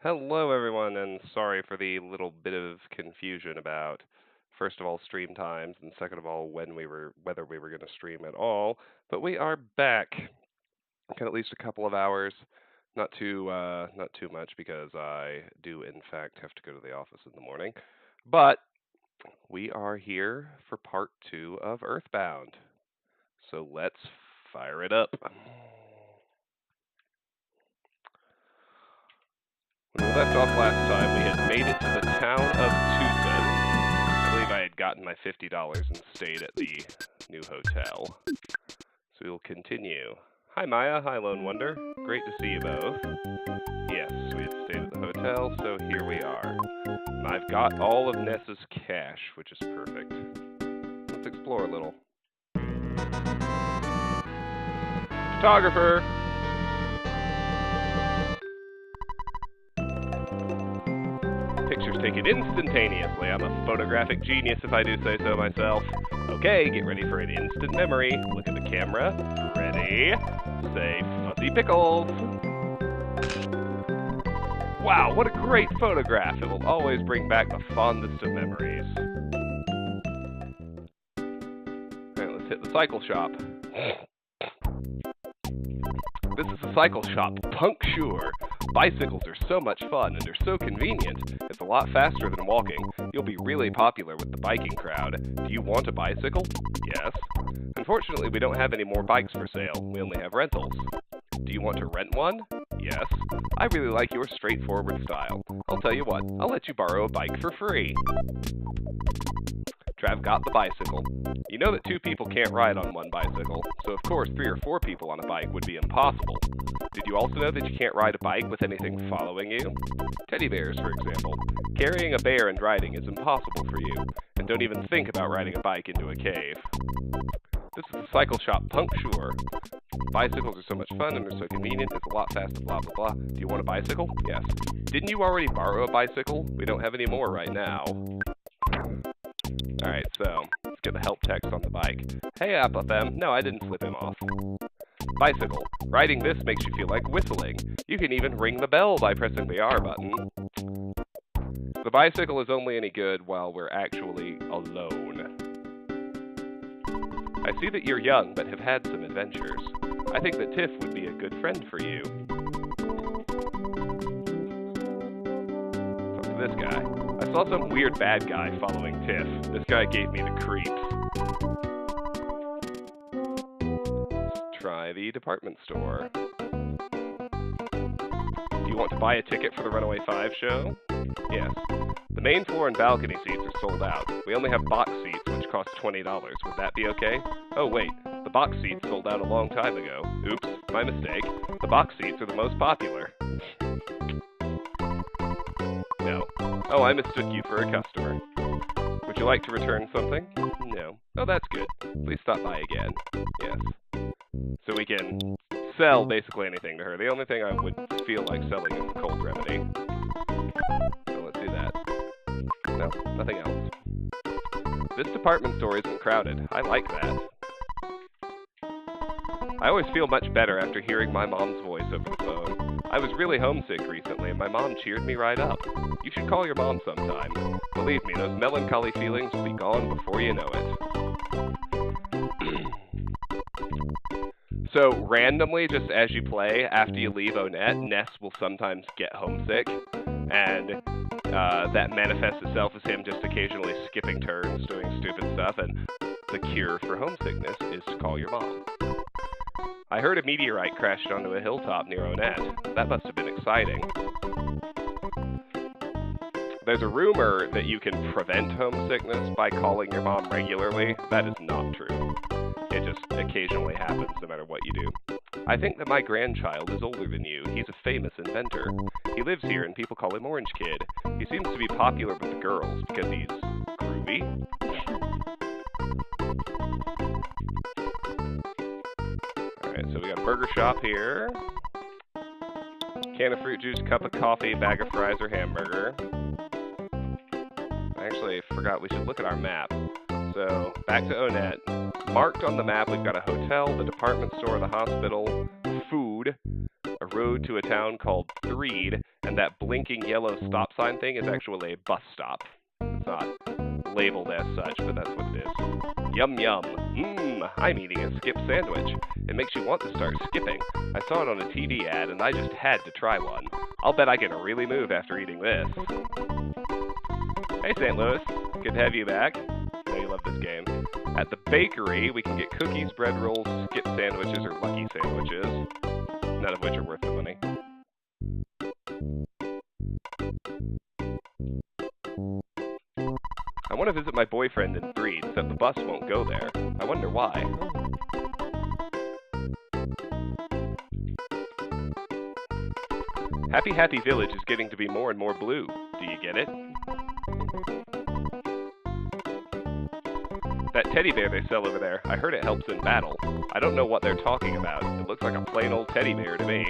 Hello, everyone, and sorry for the little bit of confusion about, first of all, stream times, and second of all, whether we were going to stream at all. But we are back. Got at least a couple of hours, not too much because I do in fact have to go to the office in the morning. But we are here for part two of Earthbound. So let's fire it up. When we left off last time, we had made it to the town of Twoson. I believe I had gotten my $50 and stayed at the new hotel. So we'll continue. Hi Maya, hi Lone Wonder. Great to see you both. Yes, we had stayed at the hotel, so here we are. And I've got all of Nessa's cash, which is perfect. Let's explore a little. Photographer! Pictures taken instantaneously. I'm a photographic genius if I do say so myself. Okay, get ready for an instant memory. Look at the camera. Ready? Say fuzzy pickles. Wow, what a great photograph. It will always bring back the fondest of memories. Alright, let's hit the cycle shop. This is a cycle shop, puncture. Bicycles are so much fun and they're so convenient. It's a lot faster than walking. You'll be really popular with the biking crowd. Do you want a bicycle? Yes. Unfortunately, we don't have any more bikes for sale. We only have rentals. Do you want to rent one? Yes. I really like your straightforward style. I'll tell you what, I'll let you borrow a bike for free. Trav got the bicycle. You know that two people can't ride on one bicycle, so of course 3 or 4 people on a bike would be impossible. Did you also know that you can't ride a bike with anything following you? Teddy bears, for example. Carrying a bear and riding is impossible for you, and don't even think about riding a bike into a cave. This is a cycle shop, puncture. Bicycles are so much fun and they're so convenient, it's a lot faster, blah blah blah. Do you want a bicycle? Yes. Didn't you already borrow a bicycle? We don't have any more right now. Alright, so, let's get the help text on the bike. Hey, AppFM. No, I didn't flip him off. Bicycle. Riding this makes you feel like whistling. You can even ring the bell by pressing the R button. The bicycle is only any good while we're actually alone. I see that you're young, but have had some adventures. I think that Tiff would be a good friend for you. Talk to this guy. I saw some weird bad guy following Tiff. This guy gave me the creeps. Let's try the department store. Do you want to buy a ticket for the Runaway 5 show? Yes. The main floor and balcony seats are sold out. We only have box seats, which cost $20. Would that be okay? Oh, wait. The box seats sold out a long time ago. Oops, my mistake. The box seats are the most popular. No. Oh, I mistook you for a customer. Would you like to return something? No. Oh, that's good. Please stop by again. Yes. So we can sell basically anything to her. The only thing I would feel like selling is the cold remedy. So let's do that. No, nothing else. This department store isn't crowded. I like that. I always feel much better after hearing my mom's voice over the phone. I was really homesick recently, and my mom cheered me right up. You should call your mom sometime. Believe me, those melancholy feelings will be gone before you know it. So, randomly, just as you play, after you leave Onett, Ness will sometimes get homesick, and that manifests itself as him just occasionally skipping turns, doing stupid stuff, and the cure for homesickness is to call your mom. I heard a meteorite crashed onto a hilltop near Onett. That must have been exciting. There's a rumor that you can prevent homesickness by calling your mom regularly. That is not true. It just occasionally happens no matter what you do. I think that my grandchild is older than you. He's a famous inventor. He lives here and people call him Orange Kid. He seems to be popular with the girls because he's groovy. Alright, so we got a burger shop here. Can of fruit juice, cup of coffee, bag of fries, or hamburger. I actually forgot we should look at our map. So, back to Onett. Marked on the map, we've got a hotel, the department store, the hospital, food, a road to a town called Threed, And that blinking yellow stop sign thing is actually a bus stop. It's not labeled as such, but that's what it is. Yum yum. Mmm, I'm eating a skip sandwich. It makes you want to start skipping. I saw it on a TV ad and I just had to try one. I'll bet I can really move after eating this. Hey St. Louis, good to have you back. I know you love this game. At the bakery, we can get cookies, bread rolls, skip sandwiches, or lucky sandwiches. None of which are worth the money. I want to visit my boyfriend in Breed, except the bus won't go there. I wonder why. Happy Happy Village is getting to be more and more blue. Do you get it? That teddy bear they sell over there, I heard it helps in battle. I don't know what they're talking about. It looks like a plain old teddy bear to me.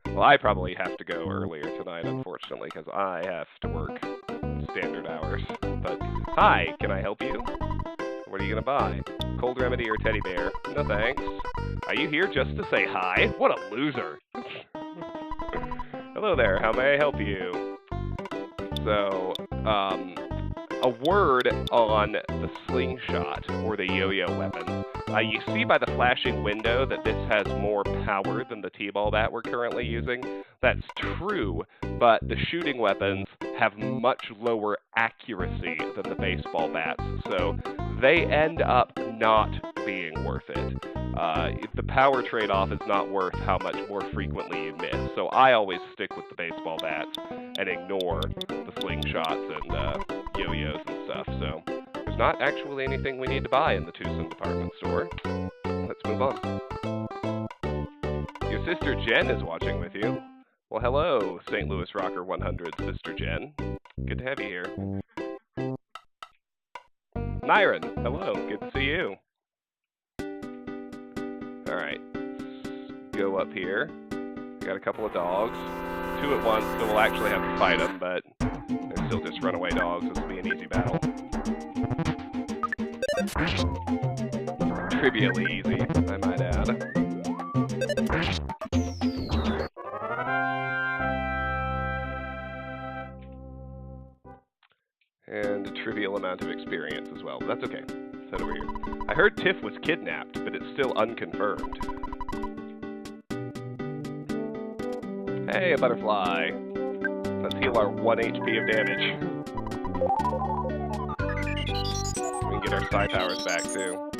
Well, I probably have to go earlier tonight, unfortunately, because I have to work standard hours. But, hi, can I help you? What are you going to buy? Cold remedy or teddy bear? No thanks. Are you here just to say hi? What a loser. Hello there, how may I help you? So, a word on the slingshot, or the yo-yo weapon. You see by the flashing window that this has more power than the T-ball bat we're currently using. That's true, but the shooting weapons have much lower accuracy than the baseball bats, so they end up not being worth it. The power trade-off is not worth how much more frequently you miss, so I always stick with the baseball bats and ignore the slingshots and yo-yos and stuff, so there's not actually anything we need to buy in the Twoson department store. Let's move on. Your sister Jen is watching with you. Well, hello, St. Louis Rocker 100 Sister Jen. Good to have you here. Myron, hello, good to see you. Alright, let's go up here. We got a couple of dogs. 2 at once, so we'll actually have to fight them, but they're still just runaway dogs. This will be an easy battle. Trivially easy, I might add. And a trivial amount of experience as well. That's okay. Let's head over here. I heard Tiff was kidnapped, but it's still unconfirmed. Hey, a butterfly. Let's heal our 1 HP of damage. We can get our psi powers back, too.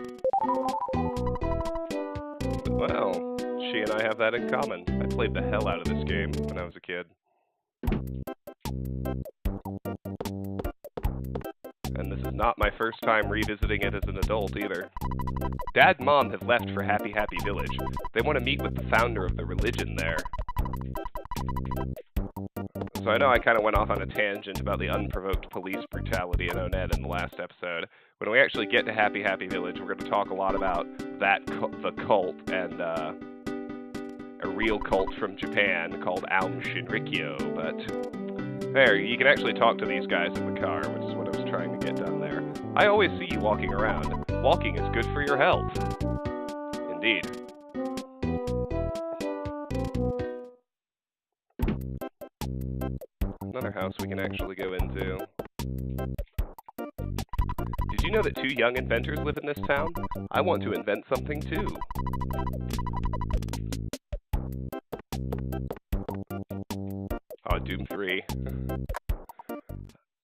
Well, she and I have that in common. I played the hell out of this game when I was a kid. And this is not my first time revisiting it as an adult, either. Dad and Mom have left for Happy Happy Village. They want to meet with the founder of the religion there. So I know I kind of went off on a tangent about the unprovoked police brutality in Oned in the last episode. When we actually get to Happy Happy Village, we're going to talk a lot about that the cult and a real cult from Japan called Aum Shinrikyo. But there, you can actually talk to these guys in the car, which is what I was trying to get done there. I always see you walking around. Walking is good for your health. Indeed. Another house we can actually go into. Did you know that 2 young inventors live in this town? I want to invent something too. Oh, Doom 3.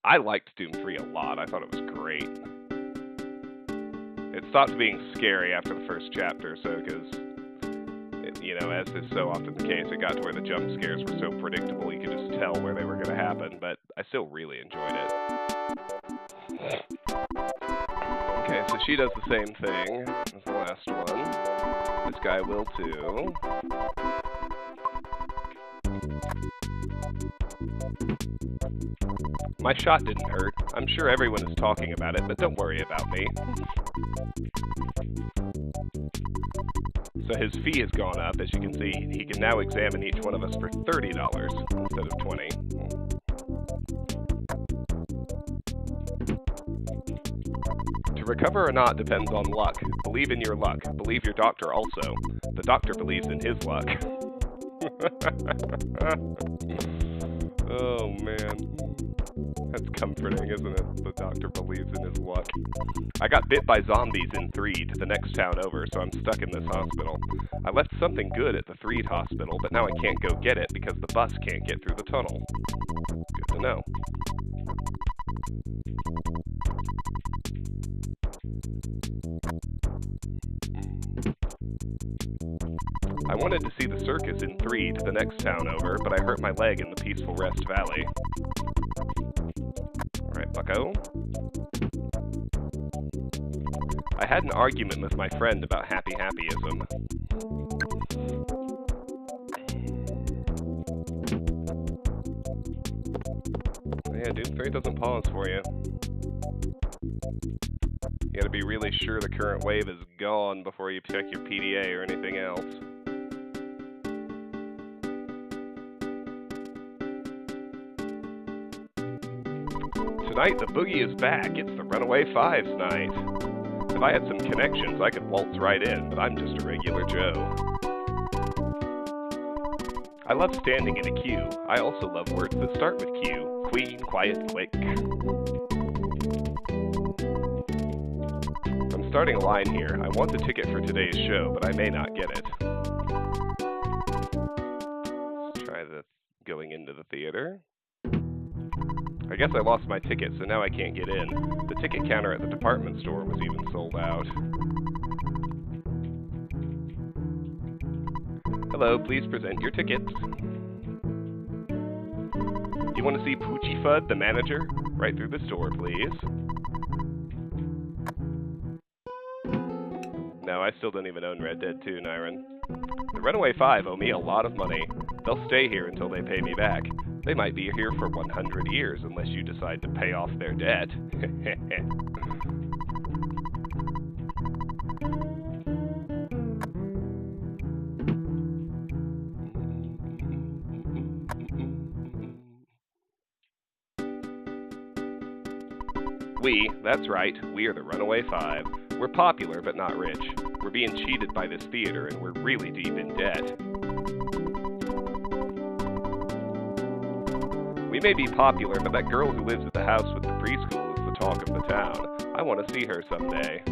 I liked Doom 3 a lot. I thought it was great. It stopped being scary after the first chapter, so because, you know, as is so often the case, it got to where the jump scares were so predictable you could just tell where they were going to happen, but I still really enjoyed it. Okay, so she does the same thing as the last one. This guy will too. My shot didn't hurt. I'm sure everyone is talking about it, but don't worry about me. So his fee has gone up, as you can see. He can now examine each one of us for $30 instead of $20. To recover or not depends on luck. Believe in your luck. Believe your doctor also. The doctor believes in his luck. Oh, man. That's comforting, isn't it? The doctor believes in his luck. I got bit by zombies in Threed, the next town over, so I'm stuck in this hospital. I left something good at the Threed hospital, but now I can't go get it because the bus can't get through the tunnel. Good to know. I wanted to see the circus in Threed, the next town over, but I hurt my leg in the Peaceful Rest Valley. Alright, bucko. I had an argument with my friend about happyism. Yeah, Doom 3 doesn't pause for you. You gotta be really sure the current wave is gone before you check your PDA or anything else. Tonight, the boogie is back. It's the Runaway Fives night. If I had some connections, I could waltz right in, but I'm just a regular Joe. I love standing in a queue. I also love words that start with Q. Queen, quiet, quick. I'm starting a line here. I want the ticket for today's show, but I may not get it. Let's try the going into the theater. I guess I lost my ticket, so now I can't get in. The ticket counter at the department store was even sold out. Hello, please present your tickets. Do you want to see Poochie Fudd, the manager? Right through the store, please. No, I still don't even own Red Dead 2, Nyron. The Runaway Five owe me a lot of money. They'll stay here until they pay me back. They might be here for 100 years unless you decide to pay off their debt. That's right, we are the Runaway Five. We're popular, but not rich. We're being cheated by this theater, and we're really deep in debt. We may be popular, but that girl who lives at the house with the preschool is the talk of the town. I want to see her someday.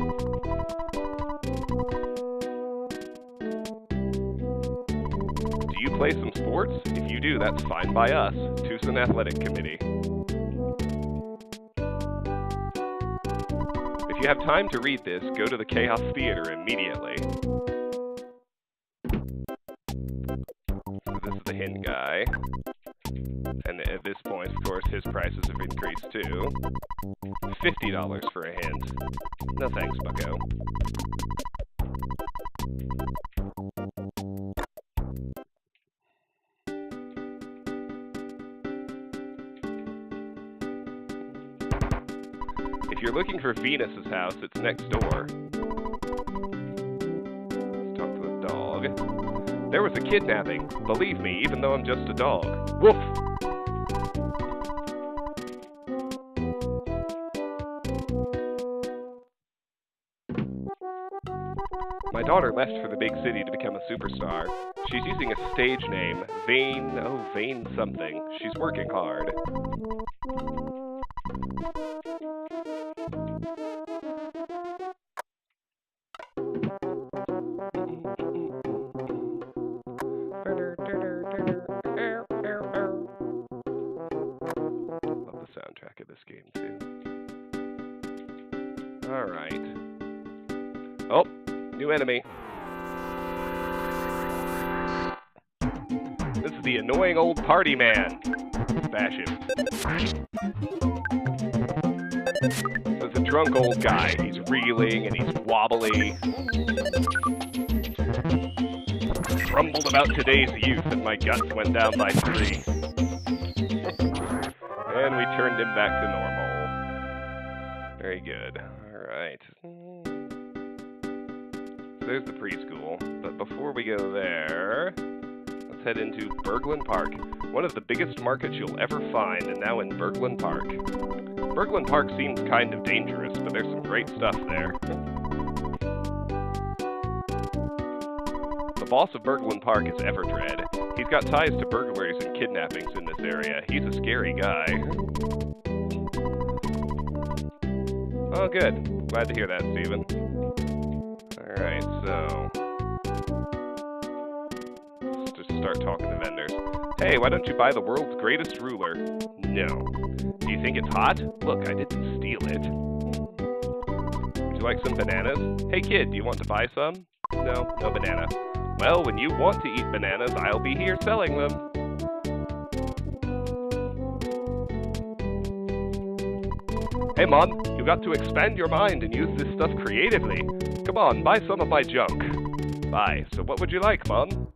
Do you play some sports? If you do, that's fine by us. Twoson Athletic Committee. If you have time to read this, go to the Chaos Theater immediately. So this is the hint guy. And at this point, of course, his prices have increased too. $50 for a hint. No thanks, bucko. If you're looking for Venus's house, it's next door. Let's talk to the dog. There was a kidnapping. Believe me, even though I'm just a dog. Woof! My daughter left for the big city to become a superstar. She's using a stage name, Vane something. She's working hard. Love the soundtrack of this game, too. Alright. Oh, new enemy. This is the annoying old party man. Bash him. There's a drunk old guy. He's reeling and he's wobbly. Grumbled about today's youth and my guts went down by 3. And we turned him back to normal. Very good. Alright. There's the preschool. But before we go there, let's head into Berglund Park, one of the biggest markets you'll ever find, and now in Berglund Park. Berglund Park seems kind of dangerous, but there's some great stuff there. The boss of Berglund Park is Everdread. He's got ties to burglaries and kidnappings in this area. He's a scary guy. Oh, good. Glad to hear that, Steven. Alright, so... let's just start talking to vendors. Hey, why don't you buy the world's greatest ruler? No. Do you think it's hot? Look, I didn't steal it. Would you like some bananas? Hey kid, do you want to buy some? No, no banana. Well, when you want to eat bananas, I'll be here selling them. Hey, Mon, you got to expand your mind and use this stuff creatively. Come on, buy some of my junk. Buy. So what would you like, Mon?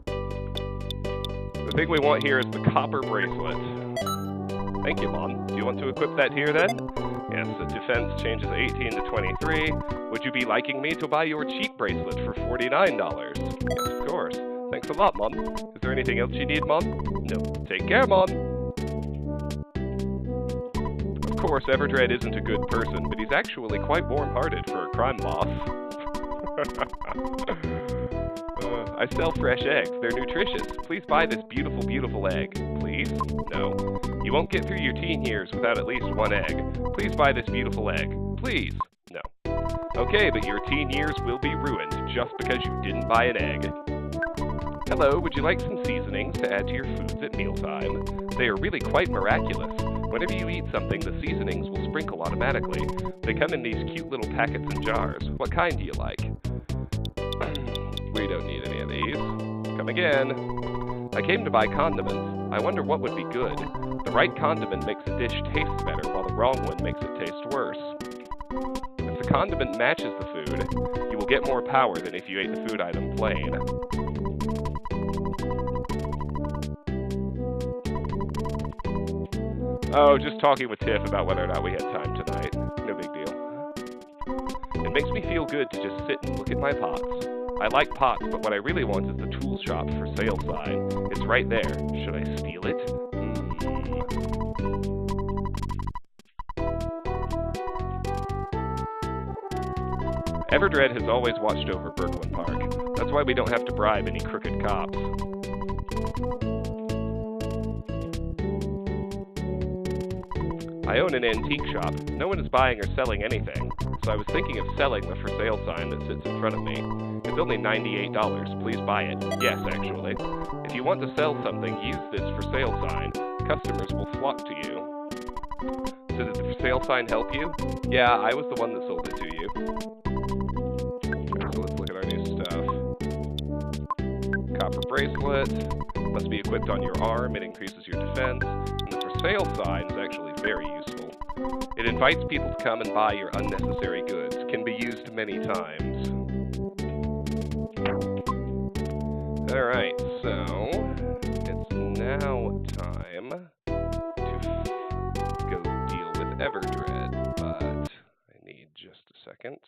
The thing we want here is the copper bracelet. Thank you, Mon. Do you want to equip that here, then? Yes, the defense changes 18 to 23. Would you be liking me to buy your cheap bracelet for $49? Yes, of course. Thanks a lot, Mon. Is there anything else you need, Mon? No. Take care, Mon. Of course, Everdread isn't a good person, but he's actually quite warm-hearted for a crime boss. I sell fresh eggs. They're nutritious. Please buy this beautiful, beautiful egg. Please? No. You won't get through your teen years without at least one egg. Please buy this beautiful egg. Please? No. Okay, but your teen years will be ruined just because you didn't buy an egg. Hello, would you like some seasonings to add to your foods at mealtime? They are really quite miraculous. Whenever you eat something, the seasonings will sprinkle automatically. They come in these cute little packets and jars. What kind do you like? We don't need any of these. Come again. I came to buy condiments. I wonder what would be good. The right condiment makes a dish taste better, while the wrong one makes it taste worse. If the condiment matches the food, you will get more power than if you ate the food item plain. Oh, just talking with Tiff about whether or not we had time tonight. No big deal. It makes me feel good to just sit and look at my pots. I like pots, but what I really want is the tool shop for sale sign. It's right there. Should I steal it? Everdread has always watched over Berglund Park. That's why we don't have to bribe any crooked cops. I own an antique shop. No one is buying or selling anything, so I was thinking of selling the for sale sign that sits in front of me. It's only $98. Please buy it. Yes, actually. If you want to sell something, use this for sale sign. Customers will flock to you. So did the for sale sign help you? Yeah, I was the one that sold it to you. So let's look at our new stuff. Copper bracelet. Must be equipped on your arm. It increases your defense. And the for sale sign is actually very useful. It invites people to come and buy your unnecessary goods. Can be used many times. Alright, so it's now time to go deal with Everdread, but I need just a second.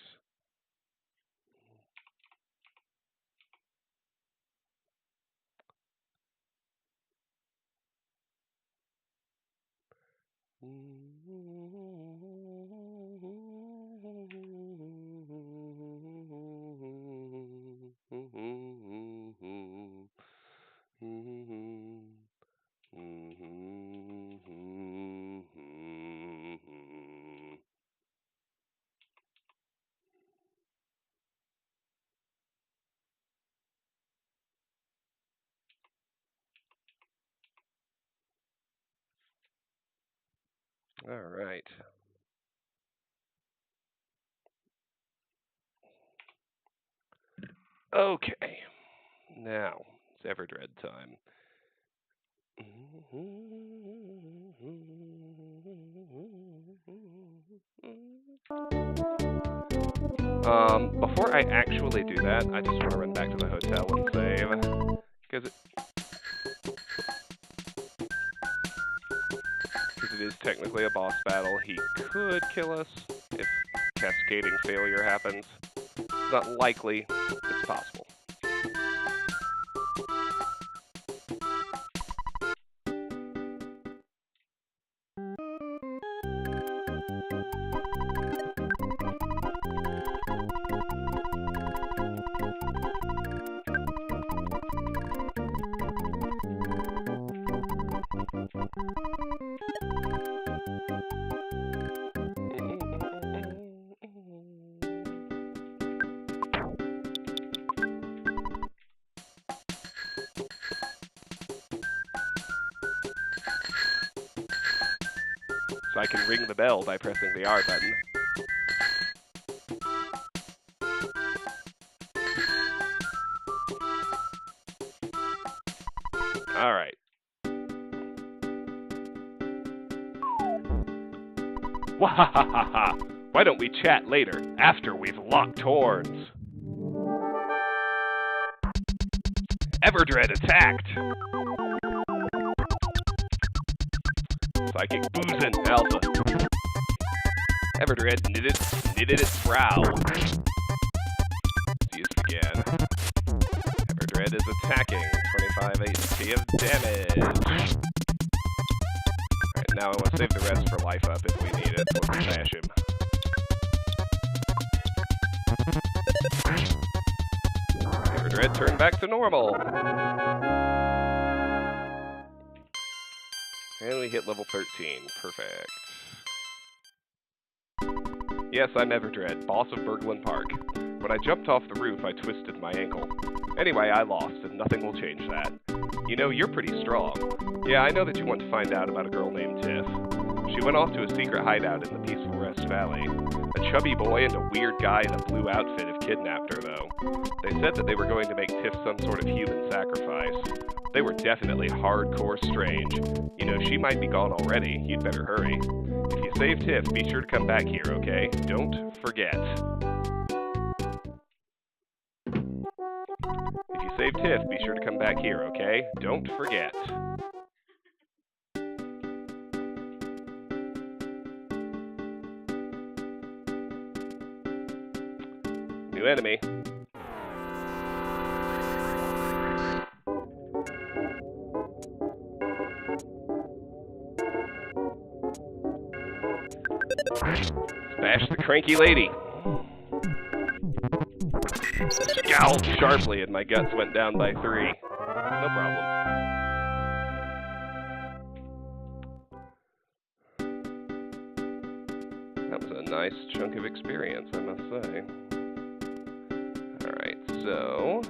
All right. Okay. Now, it's Everdread time. Before I actually do that, I just want to run back to the hotel and save. Because it is technically a boss battle. He could kill us if cascading failure happens. It's not likely, it's possible. so I can ring the bell by pressing the R button. Alright. Wahahaha! Why don't we chat later, after we've locked horns? Everdread attacked! Psychic Twoson Alpha. Everdread knitted its brow. Let's use it again. Everdread is attacking. 25 HP of damage. Alright, now I want to save the rest for life up if we need it. We'll smash him. Everdread turned back to normal. And we hit level 13. Perfect. Yes, I'm Everdread, boss of Berglund Park. When I jumped off the roof, I twisted my ankle. Anyway, I lost, and nothing will change that. You know, you're pretty strong. Yeah, I know that you want to find out about a girl named Tiff. She went off to a secret hideout in the peaceful Rest Valley. A chubby boy and a weird guy in a blue outfit have kidnapped her, though. They said that they were going to make Tiff some sort of human sacrifice. They were definitely hardcore strange. You know, she might be gone already. You'd better hurry. If you save Tiff, be sure to come back here, okay? Don't forget. If you save Tiff, be sure to come back here, okay? Don't forget. New enemy. Smash the cranky lady. Scowled sharply and my guts went down by 3. No problem. That was a nice chunk of experience, I must say. Alright, so...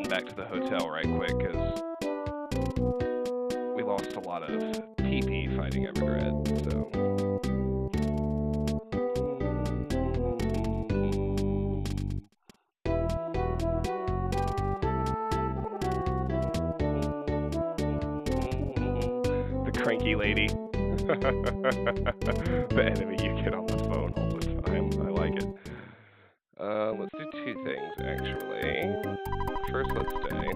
back to the hotel right quick, because we lost a lot of PP fighting Everdread, so... The cranky lady. The enemy you get on the phone all the time. I like it. Let's do 2 things, actually. First, let's stay.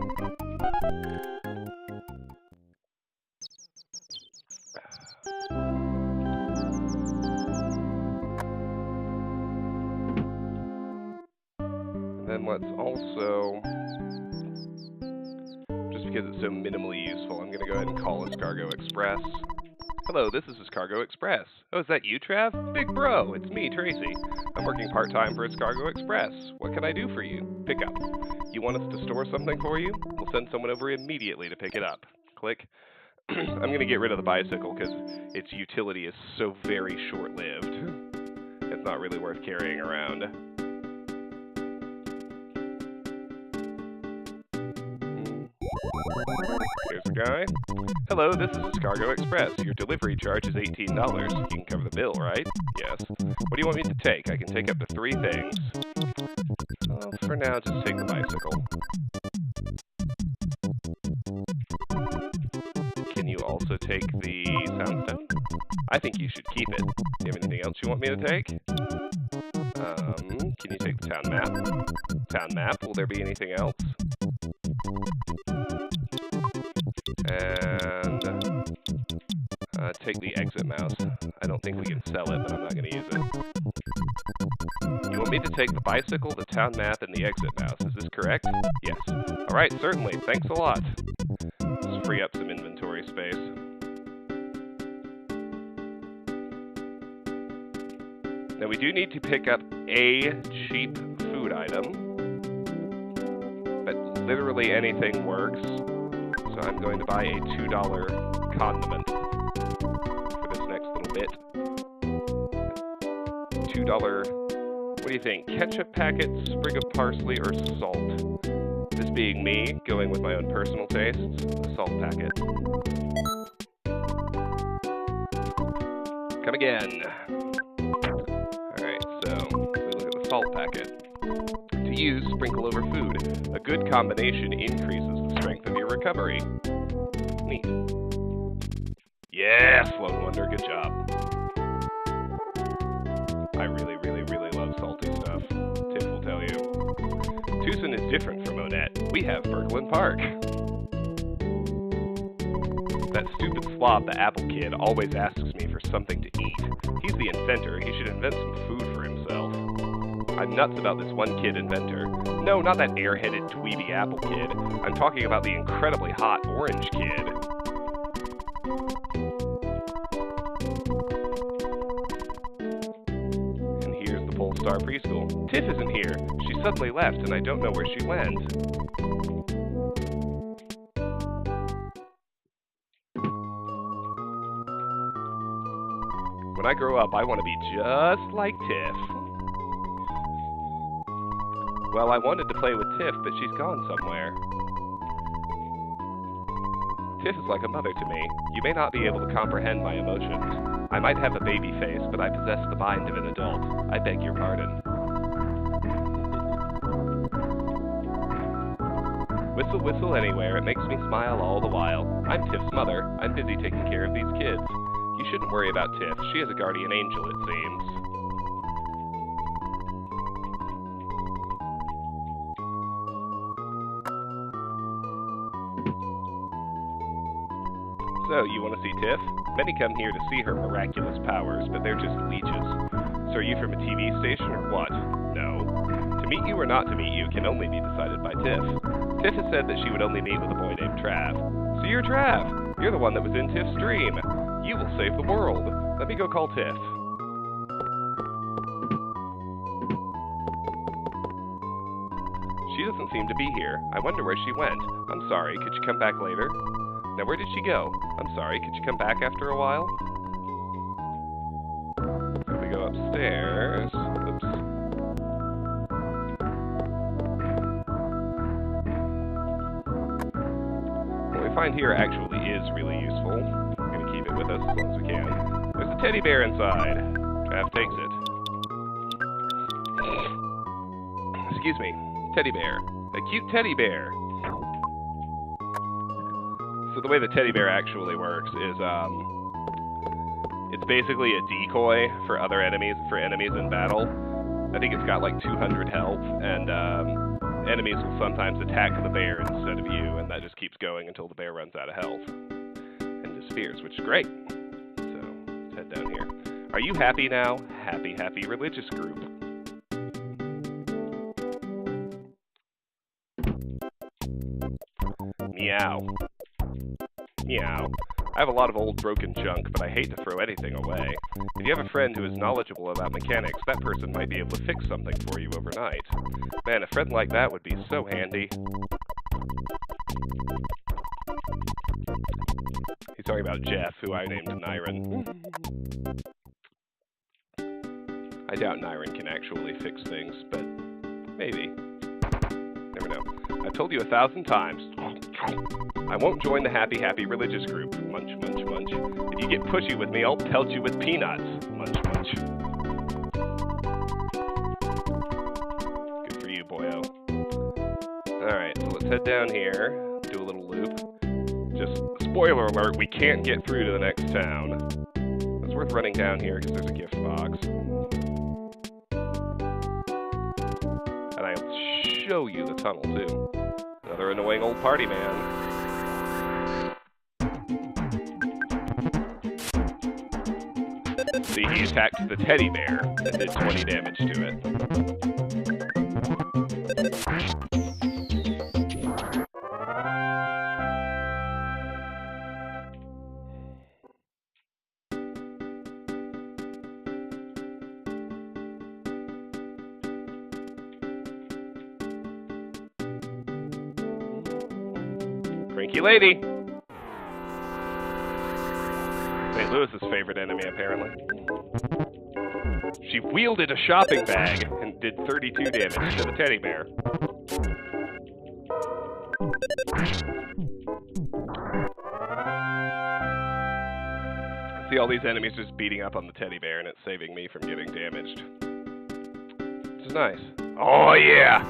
And then let's also, just because it's so minimally useful, I'm going to go ahead and call this Cargo Express. Hello, this is Cargo Express. Oh, is that you, Trav? Big bro, it's me, Tracy. I'm working part-time for Cargo Express. What can I do for you? Pick up. You want us to store something for you? We'll send someone over immediately to pick it up. Click. I'm going to get rid of the bicycle because its utility is so very short-lived. It's not really worth carrying around. Here's the guy. Hello, this is Cargo Express. Your delivery charge is $18. You can cover the bill, right? Yes. What do you want me to take? I can take up to 3 things. Well, for now, just take the bicycle. Can you also take the soundstone? I think you should keep it. Do you have anything else you want me to take? Can you take the town map? Town map, will there be anything else? And take the exit mouse. I don't think we can sell it, but I'm not going to use it. You want me to take the bicycle, the town map, and the exit mouse. Is this correct? Yes. Alright, certainly. Thanks a lot. Let's free up some inventory space. Now we do need to pick up a cheap food item, but literally anything works. So I'm going to buy a $2 condiment for this next little bit. $2, what do you think? Ketchup packet, sprig of parsley, or salt? This being me, going with my own personal tastes, salt packet. Come again. Alright, so we look at the salt packet. To use, sprinkle over food. A good combination increases the strength of your recovery. Neat. Yeah, Sloan Wonder, good job. I really, really, really love salty stuff. Tiff will tell you. Twoson is different from Odette. We have Berglund Park. That stupid slob, the Apple Kid, always asks me for something to eat. He's the inventor. He should invent some food for himself. I'm nuts about this one kid inventor. No, not that airheaded, dweeby Apple Kid. I'm talking about the incredibly hot Orange Kid. And here's the Polestar Preschool. Tiff isn't here. She suddenly left, and I don't know where she went. When I grow up, I want to be just like Tiff. Well, I wanted to play with Tiff, but she's gone somewhere. Tiff is like a mother to me. You may not be able to comprehend my emotions. I might have a baby face, but I possess the mind of an adult. I beg your pardon. Whistle, whistle anywhere. It makes me smile all the while. I'm Tiff's mother. I'm busy taking care of these kids. You shouldn't worry about Tiff. She is a guardian angel, it seems. So, you want to see Tiff? Many come here to see her miraculous powers, but they're just leeches. So are you from a TV station or what? No. To meet you or not to meet you can only be decided by Tiff. Tiff has said that she would only meet with a boy named Trav. So you're Trav! You're the one that was in Tiff's dream. You will save the world. Let me go call Tiff. She doesn't seem to be here. I wonder where she went. I'm sorry, could you come back later? Now where did she go? I'm sorry, could you come back after a while? So we go upstairs. Oops. What we find here actually is really useful. We're going to keep it with us as long as we can. There's a teddy bear inside. Trav takes it. Excuse me. Teddy bear. A cute teddy bear. So the way the teddy bear actually works is, it's basically a decoy for other enemies, in battle. I think it's got like 200 health, and enemies will sometimes attack the bear instead of you, and that just keeps going until the bear runs out of health and disappears, which is great. So, let's head down here. Are you happy now? Happy, happy religious group. Meow. Meow. I have a lot of old broken junk, but I hate to throw anything away. If you have a friend who is knowledgeable about mechanics, that person might be able to fix something for you overnight. Man, a friend like that would be so handy. He's talking about Jeff, who I named Nyron. I doubt Nyron can actually fix things, but maybe. Never know. I've told you 1,000 times. I won't join the happy, happy religious group. Munch, munch, munch. If you get pushy with me, I'll pelt you with peanuts. Munch, munch. Good for you, boyo. Alright, so let's head down here, do a little loop. Just, spoiler alert, we can't get through to the next town. It's worth running down here because there's a gift box. And I'll show you the tunnel, too. Another annoying old party man. See, he attacked the teddy bear and did 20 damage to it. Shrinky Lady! St. Louis's favorite enemy, apparently. She wielded a shopping bag and did 32 damage to the teddy bear. See all these enemies just beating up on the teddy bear, and it's saving me from getting damaged. Which is nice. Oh yeah!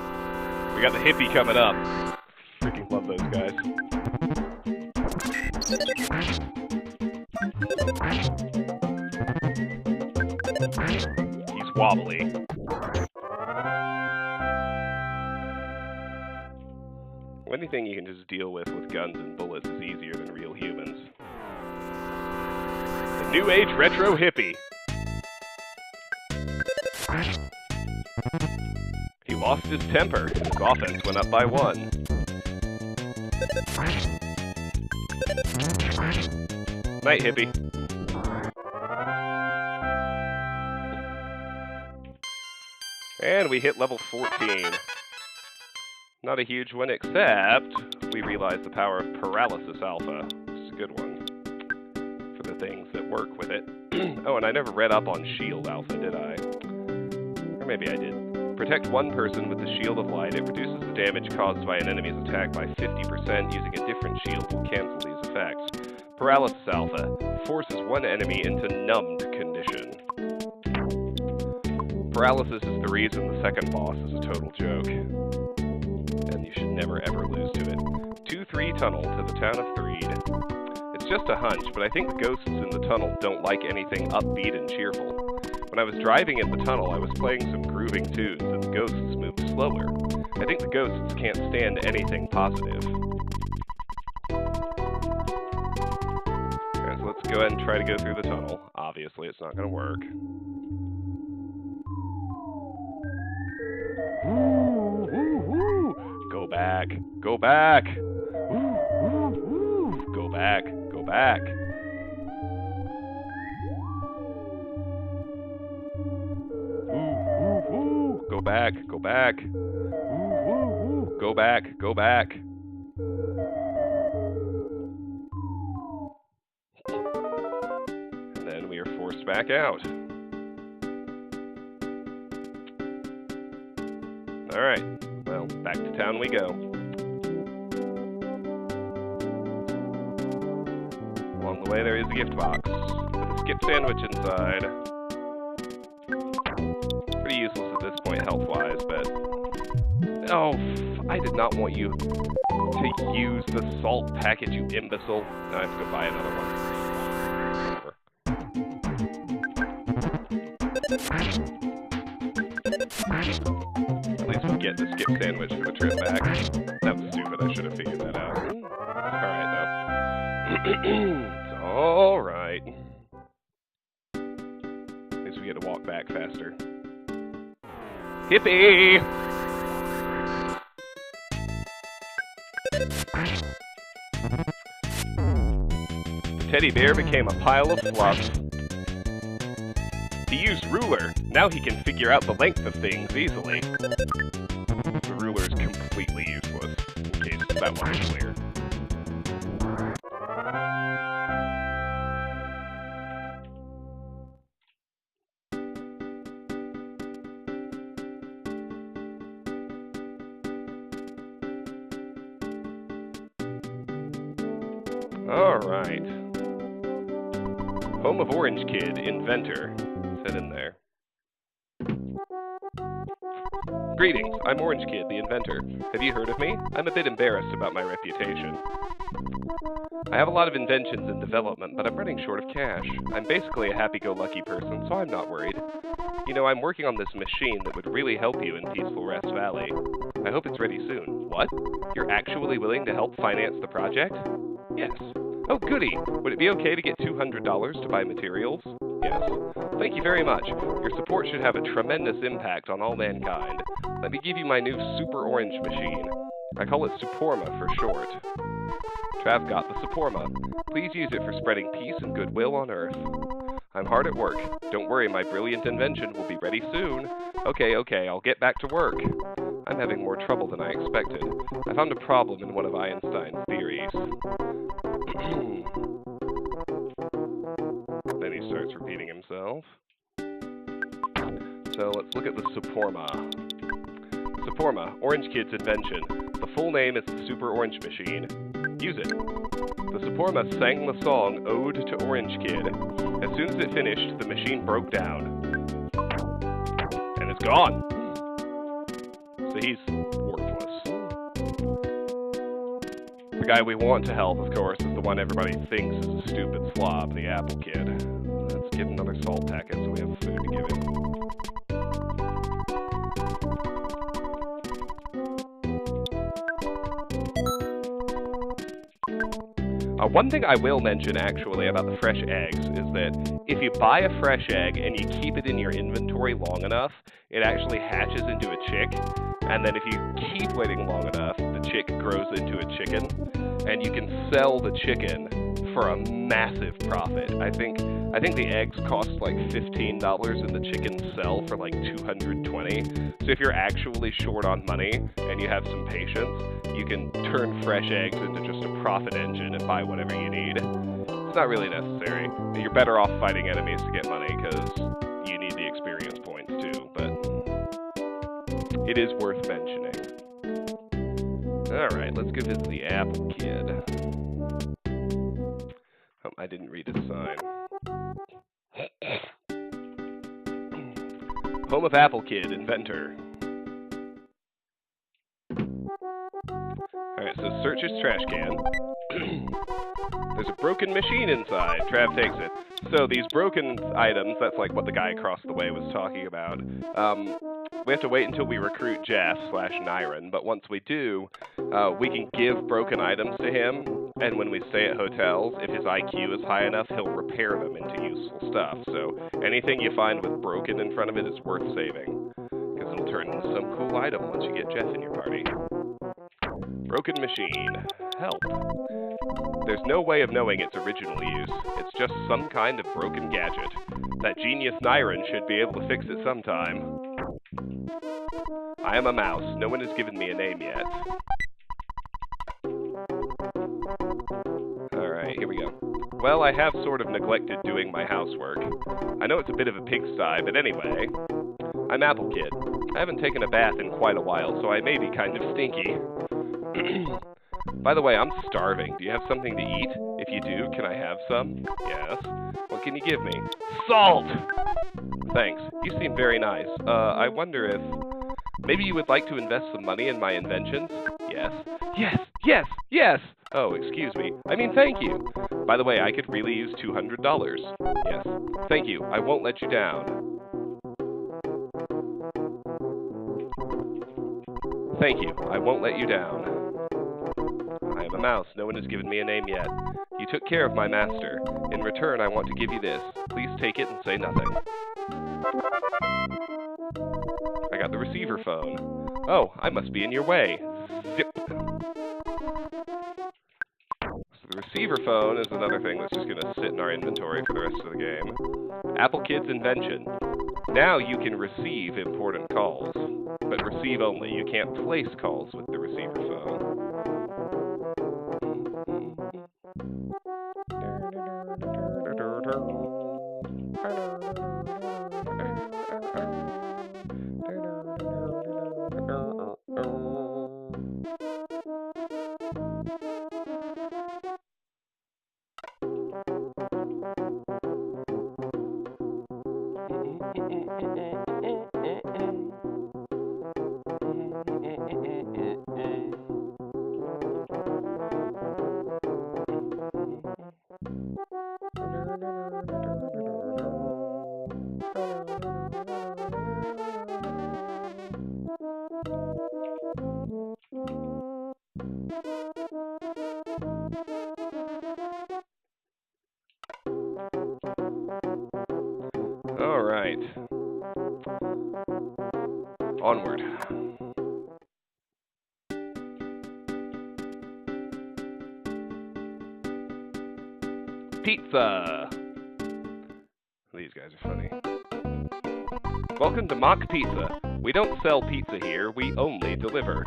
We got the hippie coming up. Freaking love those guys. He's wobbly. Anything you can just deal with guns and bullets is easier than real humans. The New Age Retro Hippie. He lost his temper, and his offense went up by 1. Night, hippie. And we hit level 14. Not a huge one, except we realized the power of Paralysis Alpha. It's a good one for the things that work with it. Oh, and I never read up on Shield Alpha, did I? Or maybe I did. Protect one person with the Shield of Light. It reduces the damage caused by an enemy's attack by 50% using a different shield will cancel these effects. Paralysis Alpha forces one enemy into numbed condition. Paralysis is the reason the second boss is a total joke. And you should never ever lose to it. 2-3 tunnel to the town of Threed. It's just a hunch, but I think the ghosts in the tunnel don't like anything upbeat and cheerful. When I was driving in the tunnel, I was playing some grooving tunes, and the ghosts moved slower. I think the ghosts can't stand anything positive. Alright, so let's go ahead and try to go through the tunnel. Obviously, it's not going to work. Go back. Go back. Go back. Go back. Go back. Go back. Go back. Go back. And then we are forced back out. Alright. Well, back to town we go. Along the way there is a gift box with a skip sandwich inside. Pretty useless at this point health-wise, but... Oh, I did not want you to use the salt packet, you imbecile. Now I have to go buy another one. At least we'll get the skip sandwich for the trip back. That was stupid, I should have figured that out. Alright, though. It's alright. At least we get to walk back faster. Hippie! The teddy bear became a pile of fluff. He used ruler. Now he can figure out the length of things easily. The ruler is completely useless, in case that wasn't clear. Alright. Home of Orange Kid, inventor. Sit in there. Greetings, I'm Orange Kid, the inventor. Have you heard of me? I'm a bit embarrassed about my reputation. I have a lot of inventions in development, but I'm running short of cash. I'm basically a happy-go-lucky person, so I'm not worried. You know, I'm working on this machine that would really help you in Peaceful Rest Valley. I hope it's ready soon. What? You're actually willing to help finance the project? Yes. Oh, goody! Would it be okay to get $200 to buy materials? Yes. Thank you very much. Your support should have a tremendous impact on all mankind. Let me give you my new Super Orange machine. I call it Suporma for short. Trav got the Suporma. Please use it for spreading peace and goodwill on Earth. I'm hard at work. Don't worry, my brilliant invention will be ready soon. Okay, I'll get back to work. I'm having more trouble than I expected. I found a problem in one of Einstein's theories. Then he starts repeating himself. So let's look at the Suporma. Suporma, Orange Kid's invention. The full name is the Super Orange Machine. Use it. The Suporma sang the song Ode to Orange Kid. As soon as it finished, the machine broke down. And it's gone. So he's worthless. The guy we want to help, of course, is the one everybody thinks is a stupid slob, the Apple Kid. Let's get another salt packet so we have food to give him. One thing I will mention, actually, about the fresh eggs is that if you buy a fresh egg and you keep it in your inventory long enough, it actually hatches into a chick. And then if you keep waiting long enough, the chick grows into a chicken. And you can sell the chicken for a massive profit. I think the eggs cost like $15 and the chickens sell for like $220. So if you're actually short on money and you have some patience, you can turn fresh eggs into just a profit engine and buy whatever you need. It's not really necessary. You're better off fighting enemies to get money because you need the experience points too, but it is worth mentioning. Alright, let's go visit the Apple Kid. Oh, I didn't read his sign. Home of Apple Kid, inventor. Alright, so search his trash can. There's a broken machine inside. Trav takes it. So these broken items, that's like what the guy across the way was talking about. We have to wait until we recruit Jeff/Nyron, but once we do, we can give broken items to him, and when we stay at hotels, if his IQ is high enough, he'll repair them into useful stuff. So anything you find with broken in front of it is worth saving, because it'll turn into some cool item once you get Jeff in your party. Broken machine. Help. There's no way of knowing its original use. It's just some kind of broken gadget. That genius Nyron should be able to fix it sometime. I am a mouse. No one has given me a name yet. Alright, here we go. Well, I have sort of neglected doing my housework. I know it's a bit of a pigsty, but anyway. I'm Apple Kid. I haven't taken a bath in quite a while, so I may be kind of stinky. By the way, I'm starving. Do you have something to eat? If you do, can I have some? Yes. What can you give me? Salt! Thanks. You seem very nice. I wonder if... maybe you would like to invest some money in my inventions? Yes. Yes! Yes! Yes! Oh, excuse me. I mean, thank you. By the way, I could really use $200. Yes. Thank you. I won't let you down. Thank you. I won't let you down. I am a mouse. No one has given me a name yet. You took care of my master. In return, I want to give you this. Please take it and say nothing. I got the receiver phone. Oh, I must be in your way. Zip. So the receiver phone is another thing that's just going to sit in our inventory for the rest of the game. Apple Kid's invention. Now you can receive important calls, but receive only. You can't place calls with the receiver phone. All right. Onward. Pizza! These guys are funny. Welcome to Mock Pizza. We don't sell pizza here, we only deliver.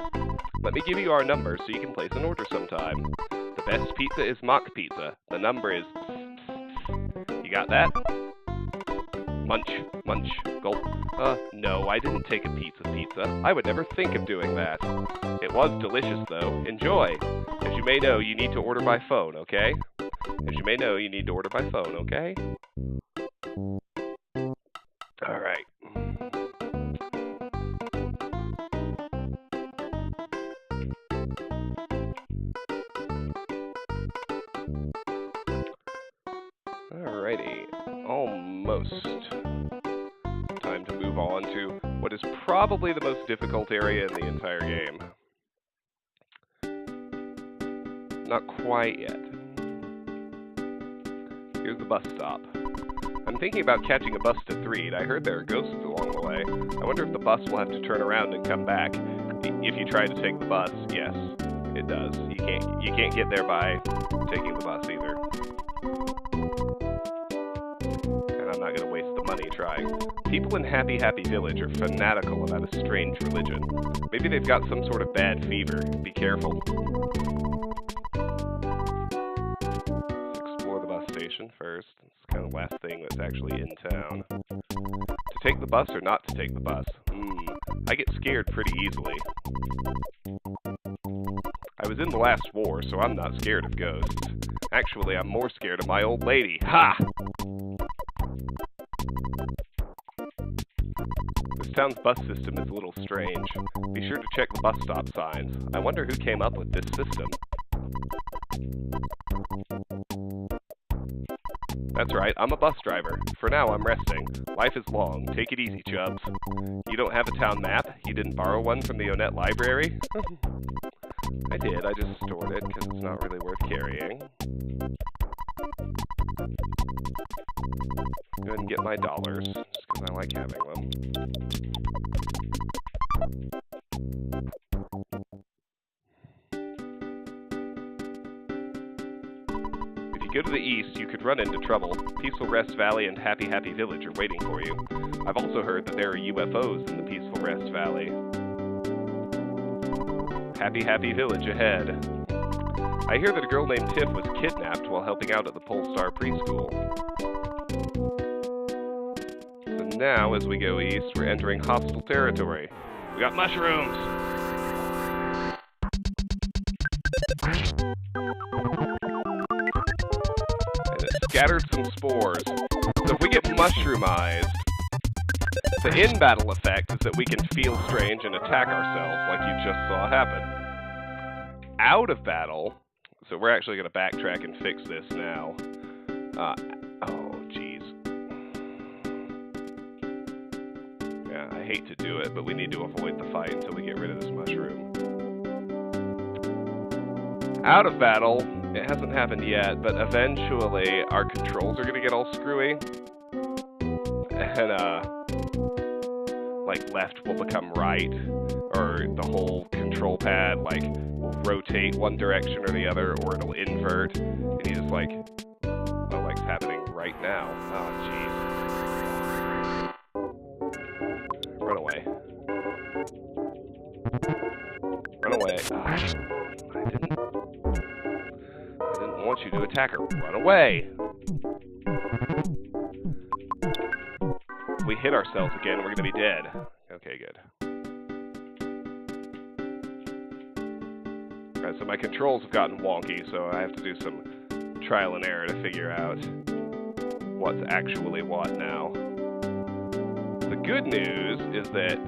Let me give you our number so you can place an order sometime. The best pizza is mock pizza. The number is... You got that? Munch, munch, gulp. No, I didn't take a piece of pizza. I would never think of doing that. It was delicious, though. Enjoy. As you may know, you need to order by phone, okay? As you may know, you need to order by phone, okay? Alright. Alrighty. Almost. Time to move on to what is probably the most difficult area in the entire game. Not quite yet. Here's the bus stop. I'm thinking about catching a bus to Threed. I heard there are ghosts along the way. I wonder if the bus will have to turn around and come back. If you try to take the bus, yes, it does. You can't get there by taking the bus either. And I'm not going to waste the money trying. People in Happy Happy Village are fanatical about a strange religion. Maybe they've got some sort of bad fever. Be careful. First. It's kind of the last thing that's actually in town. To take the bus or not to take the bus? I get scared pretty easily. I was in the last war, so I'm not scared of ghosts. Actually, I'm more scared of my old lady. Ha! This town's bus system is a little strange. Be sure to check the bus stop signs. I wonder who came up with this system. That's right, I'm a bus driver. For now, I'm resting. Life is long. Take it easy, Chubbs. You don't have a town map? You didn't borrow one from the Onett Library? I did, I just stored it, because it's not really worth carrying. Go ahead and get my dollars, just because I like having them. Go to the east, you could run into trouble. Peaceful Rest Valley and Happy Happy Village are waiting for you. I've also heard that there are UFOs in the Peaceful Rest Valley. Happy Happy Village ahead. I hear that a girl named Tiff was kidnapped while helping out at the Polestar preschool. So now, as we go east, we're entering hostile territory. We got mushrooms! Scattered some spores. So if we get mushroomized, the in-battle effect is that we can feel strange and attack ourselves like you just saw happen. Out of battle, so we're actually going to backtrack and fix this now. Oh, jeez. Yeah, I hate to do it, but we need to avoid the fight until we get rid of this mushroom. Out of battle, it hasn't happened yet, but eventually our controls are going to get all screwy. And, like, left will become right, or the whole control pad, like, will rotate one direction or the other, or it'll invert. And you just, like, oh, like, it's happening right now. Oh, jeez. Run away. Run away. I didn't want you to attack her. Run away! If we hit ourselves again, we're gonna be dead. Okay, good. Alright, so my controls have gotten wonky, so I have to do some trial and error to figure out what's actually what now. The good news is that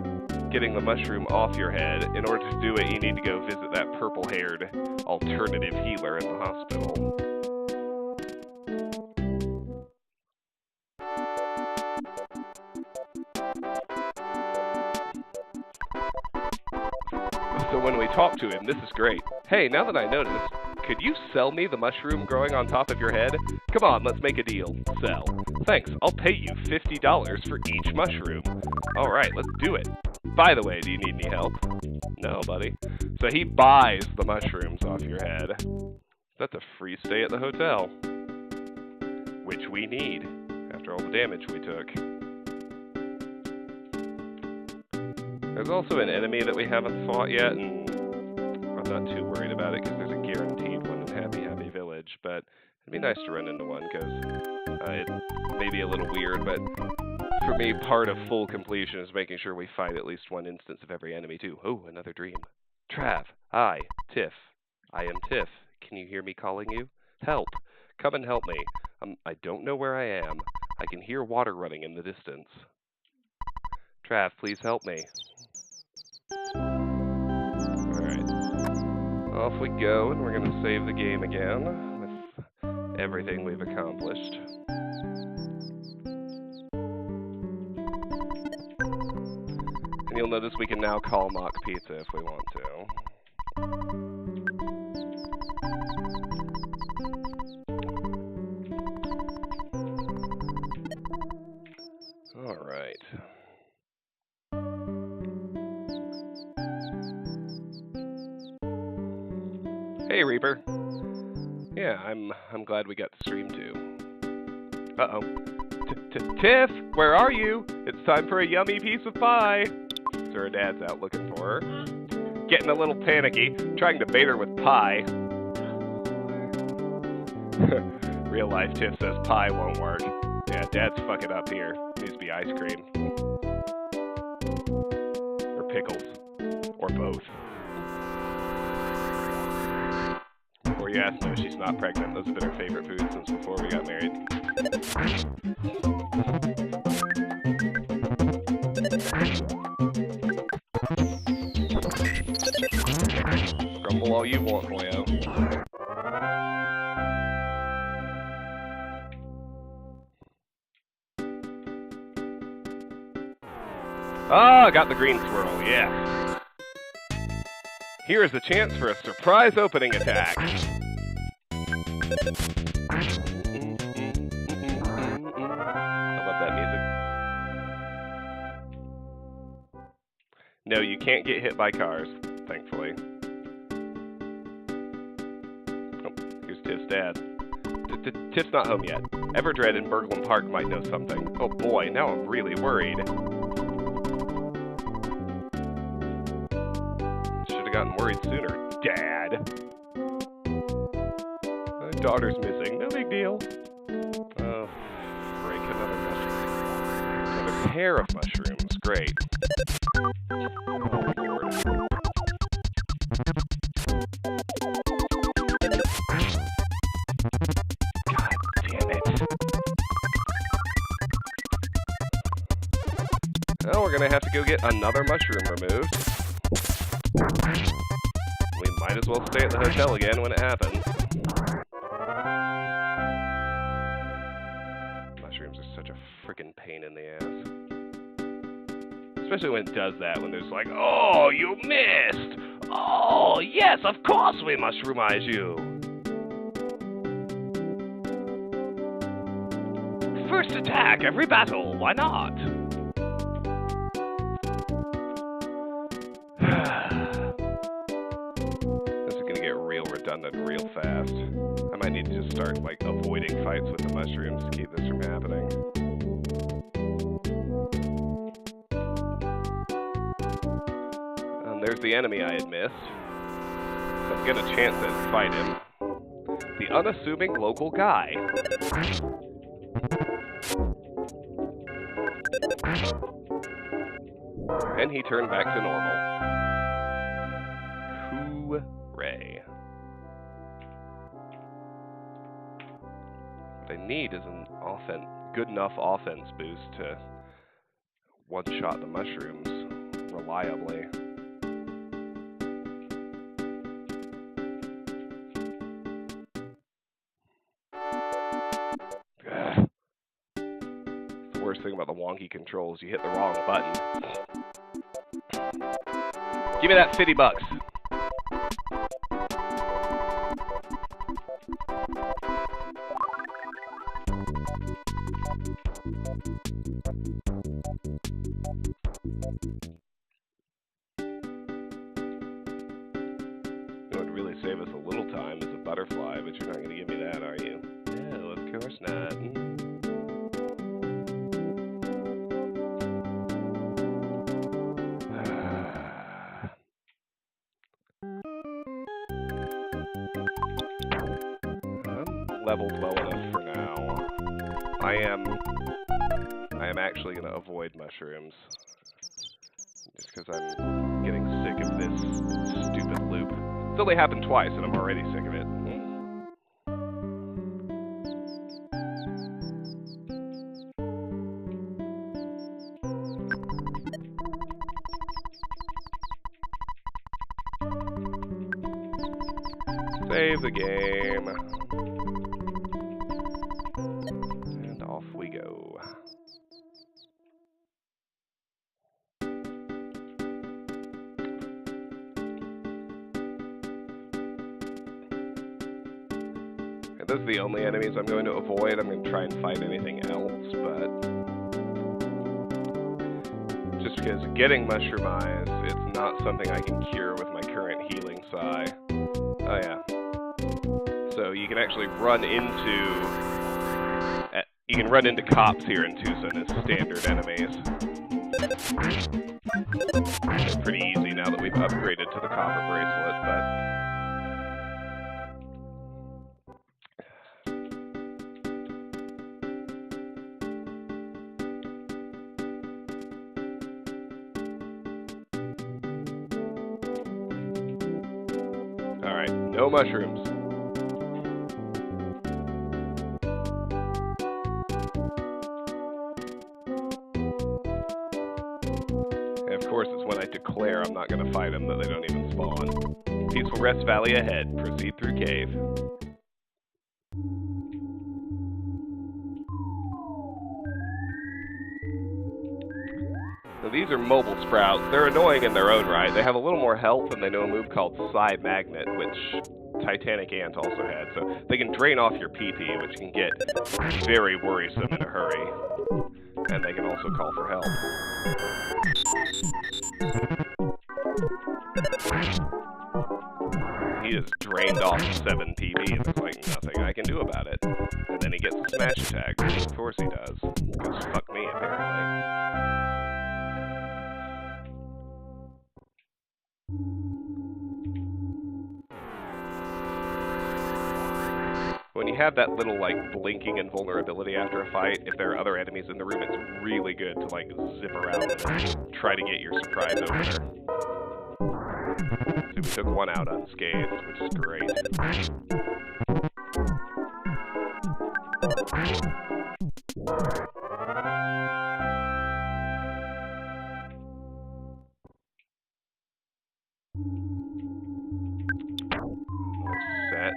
getting the mushroom off your head, in order to do it, you need to go visit that purple-haired alternative healer in the hospital. So when we talk to him, this is great. Hey, now that I noticed, could you sell me the mushroom growing on top of your head? Come on, let's make a deal. Sell. Thanks, I'll pay you $50 for each mushroom. Alright, let's do it. By the way, do you need any help? No, buddy. So he buys the mushrooms off your head. That's a free stay at the hotel. Which we need, after all the damage we took. There's also an enemy that we haven't fought yet, and I'm not too worried about it because there's a guaranteed one in Happy Happy Village, but it'd be nice to run into one because it may be a little weird, but for me, part of full completion is making sure we fight at least one instance of every enemy too. Oh, another dream. Trav, hi, Tiff. I am Tiff. Can you hear me calling you? Help. Come and help me. I don't know where I am. I can hear water running in the distance. Trav, please help me. Alright. Off we go, and we're going to save the game again with everything we've accomplished. And you'll notice we can now call Mock Pizza if we want to. Alright. Hey, Reaper. Yeah, I'm glad we got to stream too. Uh-oh. Tiff, where are you? It's time for a yummy piece of pie. So her dad's out looking for her. Getting a little panicky, trying to bait her with pie. Real life Tiff says pie won't work. Yeah, dad's fucking up here. Needs to be ice cream. Or pickles. Or both. Or yes, no, she's not pregnant. Those have been her favorite foods since before we got married. Grumble all you want, boyo. Ah, got the green swirl, yes. Here is a chance for a surprise opening attack. I love that music. No, you can't get hit by cars, thankfully. Oh, here's Tiff's dad. Tiff's not home yet. Everdread in Berglund Park might know something. Oh boy, now I'm really worried. Gotten worried sooner, Dad. My daughter's missing. No big deal. Oh, freak, another mushroom. Another pair of mushrooms. Great. Oh, Lord. God damn it. Well, we're gonna have to go get another mushroom removed. We might as well stay at the hotel again when it happens. Mushrooms are such a freaking pain in the ass. Especially when it does that, when there's like, oh, you missed! Oh, yes, of course we mushroomize you! First attack every battle, why not? Real fast. I might need to just start, like, avoiding fights with the mushrooms to keep this from happening. There's the enemy I had missed. So I'm gonna chance it and fight him. The unassuming local guy. And he turned back to normal. Hooray. What I need is an good enough offense boost to one-shot the mushrooms reliably. Ugh. The worst thing about the wonky controls, you hit the wrong button. Give me that 50 bucks. What would really save us a little time is a butterfly, but you're not going to give me that, are you? No, of course not. leveled well enough for now. I am actually going to avoid mushrooms. Just because I'm getting sick of this stupid loop. It's only happened twice and I'm already sick of it. Save the game. And off we go. And those are the only enemies I'm going to avoid. I'm going to try and fight anything else, but just because getting mushroom eyes, it's not something I can cure with my current healing psi. Oh yeah. So you can actually run into cops here in Twoson as standard enemies. It's pretty easy now that we've upgraded to the copper bracelet, but alright, no mushrooms. Of course, it's when I declare I'm not going to fight them that they don't even spawn. Peaceful Rest Valley ahead. Proceed through cave. So these are mobile sprouts. They're annoying in their own right. They have a little more health, and they know a move called Psi Magnet, which Titanic Ant also had. So they can drain off your PP, which can get very worrisome in a hurry. And they can also call for help. He just drained off 7 PB, and there's like nothing I can do about it. And then he gets a smash attack, which of course he does. Because fuck me, apparently. When you have that little, like, blinking invulnerability after a fight, if there are other enemies in the room, it's really good to, like, zip around and try to get your surprise opener. So we took one out unscathed, which is great. Set.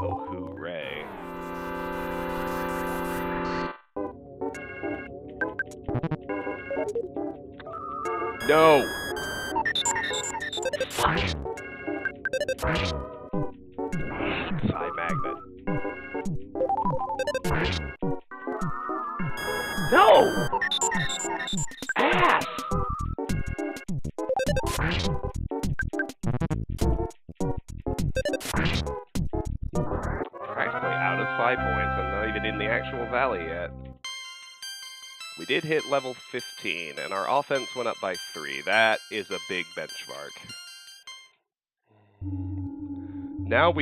Oh, hooray. No! Fuck! Psi Magnet. No! Ass! Practically out of Psi points. I'm not even in the actual valley yet. We did hit level 15, and our offense went up by 3. That is a big benchmark. Now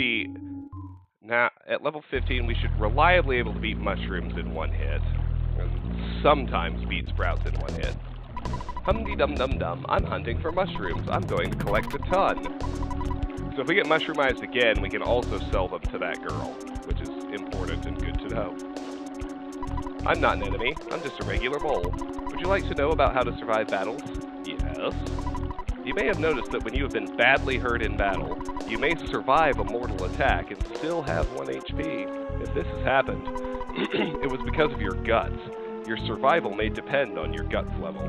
at level 15, we should reliably be able to beat mushrooms in one hit. And sometimes beat sprouts in one hit. Hum-de-dum-dum-dum, I'm hunting for mushrooms. I'm going to collect a ton. So if we get mushroomized again, we can also sell them to that girl, which is important and good to know. I'm not an enemy, I'm just a regular mole. Would you like to know about how to survive battles? Yes. You may have noticed that when you have been badly hurt in battle, you may survive a mortal attack and still have 1 HP. If this has happened, it was because of your guts. Your survival may depend on your guts level.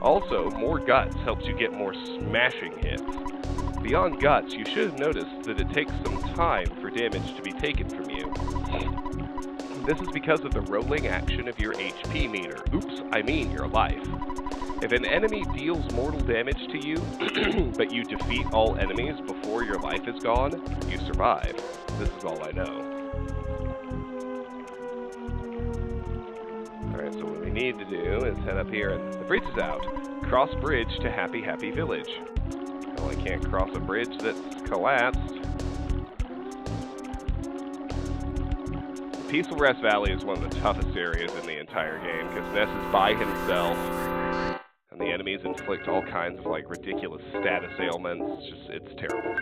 Also, more guts helps you get more smashing hits. Beyond guts, you should have noticed that it takes some time for damage to be taken from you. This is because of the rolling action of your HP meter. Oops, I mean your life. If an enemy deals mortal damage to you, but you defeat all enemies before your life is gone, you survive. This is all I know. Alright, so what we need to do is head up here, and the bridge is out. Cross bridge to Happy Happy Village. Well, I can't cross a bridge that's collapsed. Peaceful Rest Valley is one of the toughest areas in the entire game, because Ness is by himself, and the enemies inflict all kinds of, like, ridiculous status ailments. It's terrible.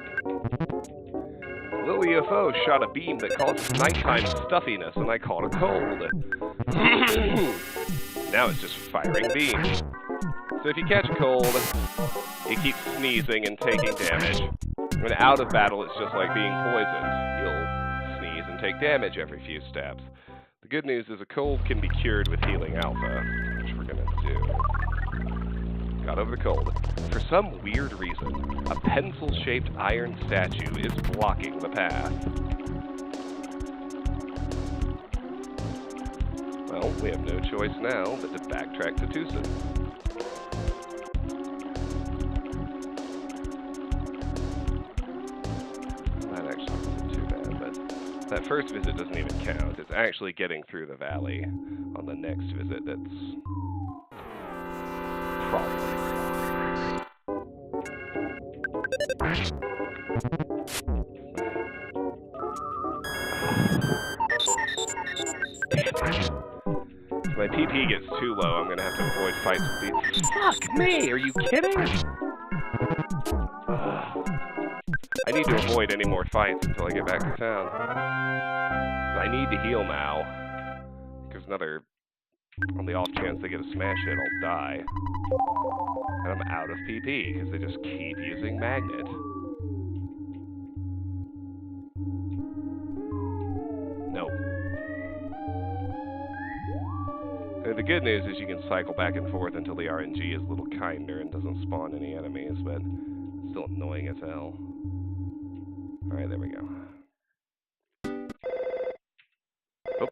A little UFO shot a beam that causes nighttime stuffiness, and I caught a cold. Now it's just firing beams. So if you catch a cold, it keeps sneezing and taking damage. When out of battle, it's just like being poisoned. You'll sneeze and take damage every few steps. The good news is a cold can be cured with healing alpha, which we're gonna do. Got over the cold. For some weird reason, a pencil-shaped iron statue is blocking the path. Well, we have no choice now but to backtrack to Twoson. That actually wasn't too bad, but that first visit doesn't even count. It's actually getting through the valley on the next visit that's problem. If my PP gets too low, I'm gonna have to avoid fights with these. Fuck me! Are you kidding? I need to avoid any more fights until I get back to town. I need to heal now. Because on the off chance they get a smash hit, I'll die. And I'm out of PP, because they just keep using Magnet. Nope. The good news is you can cycle back and forth until the RNG is a little kinder and doesn't spawn any enemies, but it's still annoying as hell. Alright, there we go. Oh,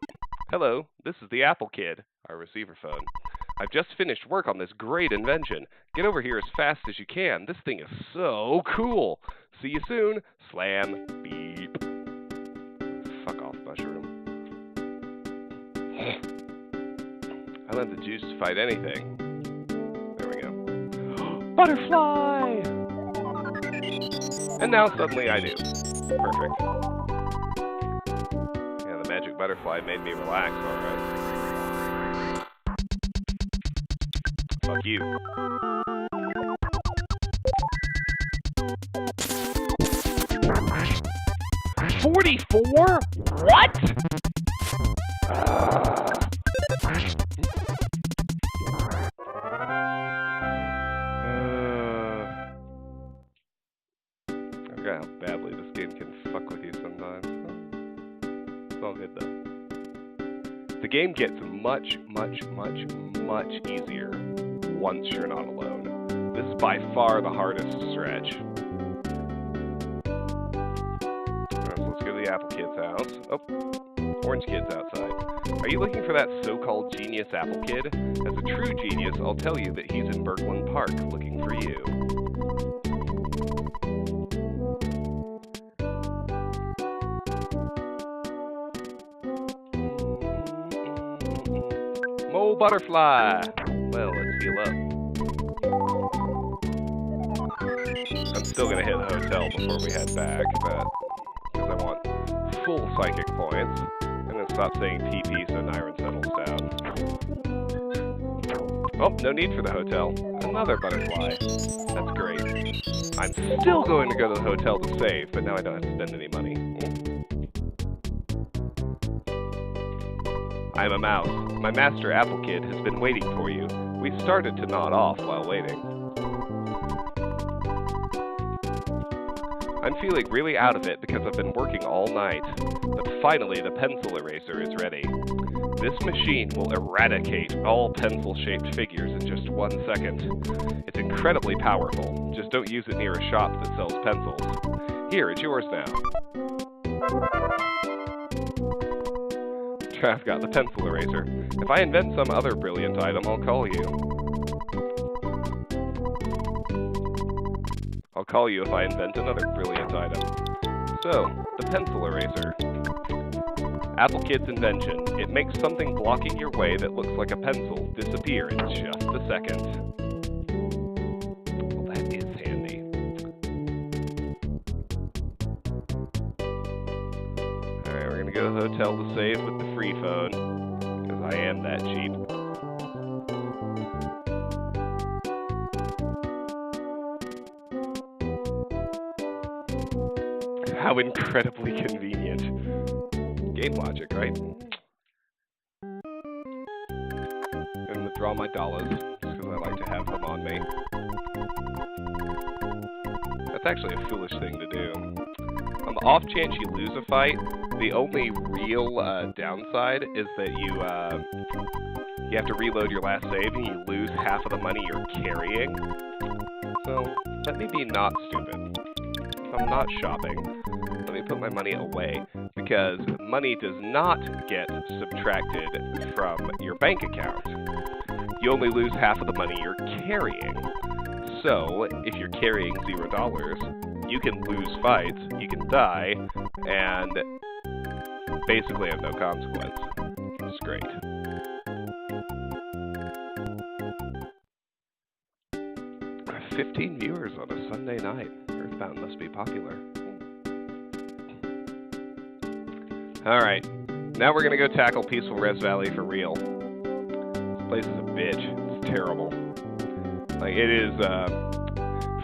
hello, this is the Apple Kid, our receiver phone. I've just finished work on this great invention. Get over here as fast as you can. This thing is so cool. See you soon. Slam. Beep. Fuck off, mushroom. I let the juice fight anything. There we go. Butterfly! And now suddenly I do. Perfect. Yeah, the magic butterfly made me relax, alright. Fuck you. $44? What? I forgot how badly this game can fuck with you sometimes. It's all good though. The game gets much easier once you're not alone. This is by far the hardest stretch. Alright, so let's go to the Apple Kid's house. Oh, Orange Kid's outside. Are you looking for that so-called genius Apple Kid? As a true genius, I'll tell you that he's in Bergland Park looking for you. Mole Butterfly! Well, let's heal up. I'm still gonna hit the hotel before we head back, but because I want full psychic points. I'm gonna stop saying PP so Nyron settles down. Oh, no need for the hotel. Another butterfly. That's great. I'm still going to go to the hotel to save, but now I don't have to spend any money. I'm a mouse. My master Apple Kid has been waiting for you. We've started to nod off while waiting. I'm feeling really out of it because I've been working all night. But finally, the pencil eraser is ready. This machine will eradicate all pencil-shaped figures in just 1 second. It's incredibly powerful. Just don't use it near a shop that sells pencils. Here, it's yours now. I've got the pencil eraser. If I invent some other brilliant item, I'll call you. I'll call you if I invent another brilliant item. So, the pencil eraser. Apple Kid's invention. It makes something blocking your way that looks like a pencil disappear in just a second. Well, that is handy. Alright, we're gonna go to the hotel to save with the free phone, because I am that cheap. How incredibly convenient. Game logic, right? I'm gonna withdraw my dollars, just because I like to have them on me. That's actually a foolish thing to do. On the off chance you lose a fight, the only real downside is that you have to reload your last save and you lose half of the money you're carrying. So, let me be not stupid. If I'm not shopping, let me put my money away, because money does not get subtracted from your bank account. You only lose half of the money you're carrying. So, if you're carrying $0, you can lose fights, you can die, and basically have no consequence. It's great. $15 viewers on a Sunday night. Earthbound must be popular. Alright, now we're gonna go tackle Peaceful Rest Valley for real. This place is a bitch. It's terrible. Like, it is,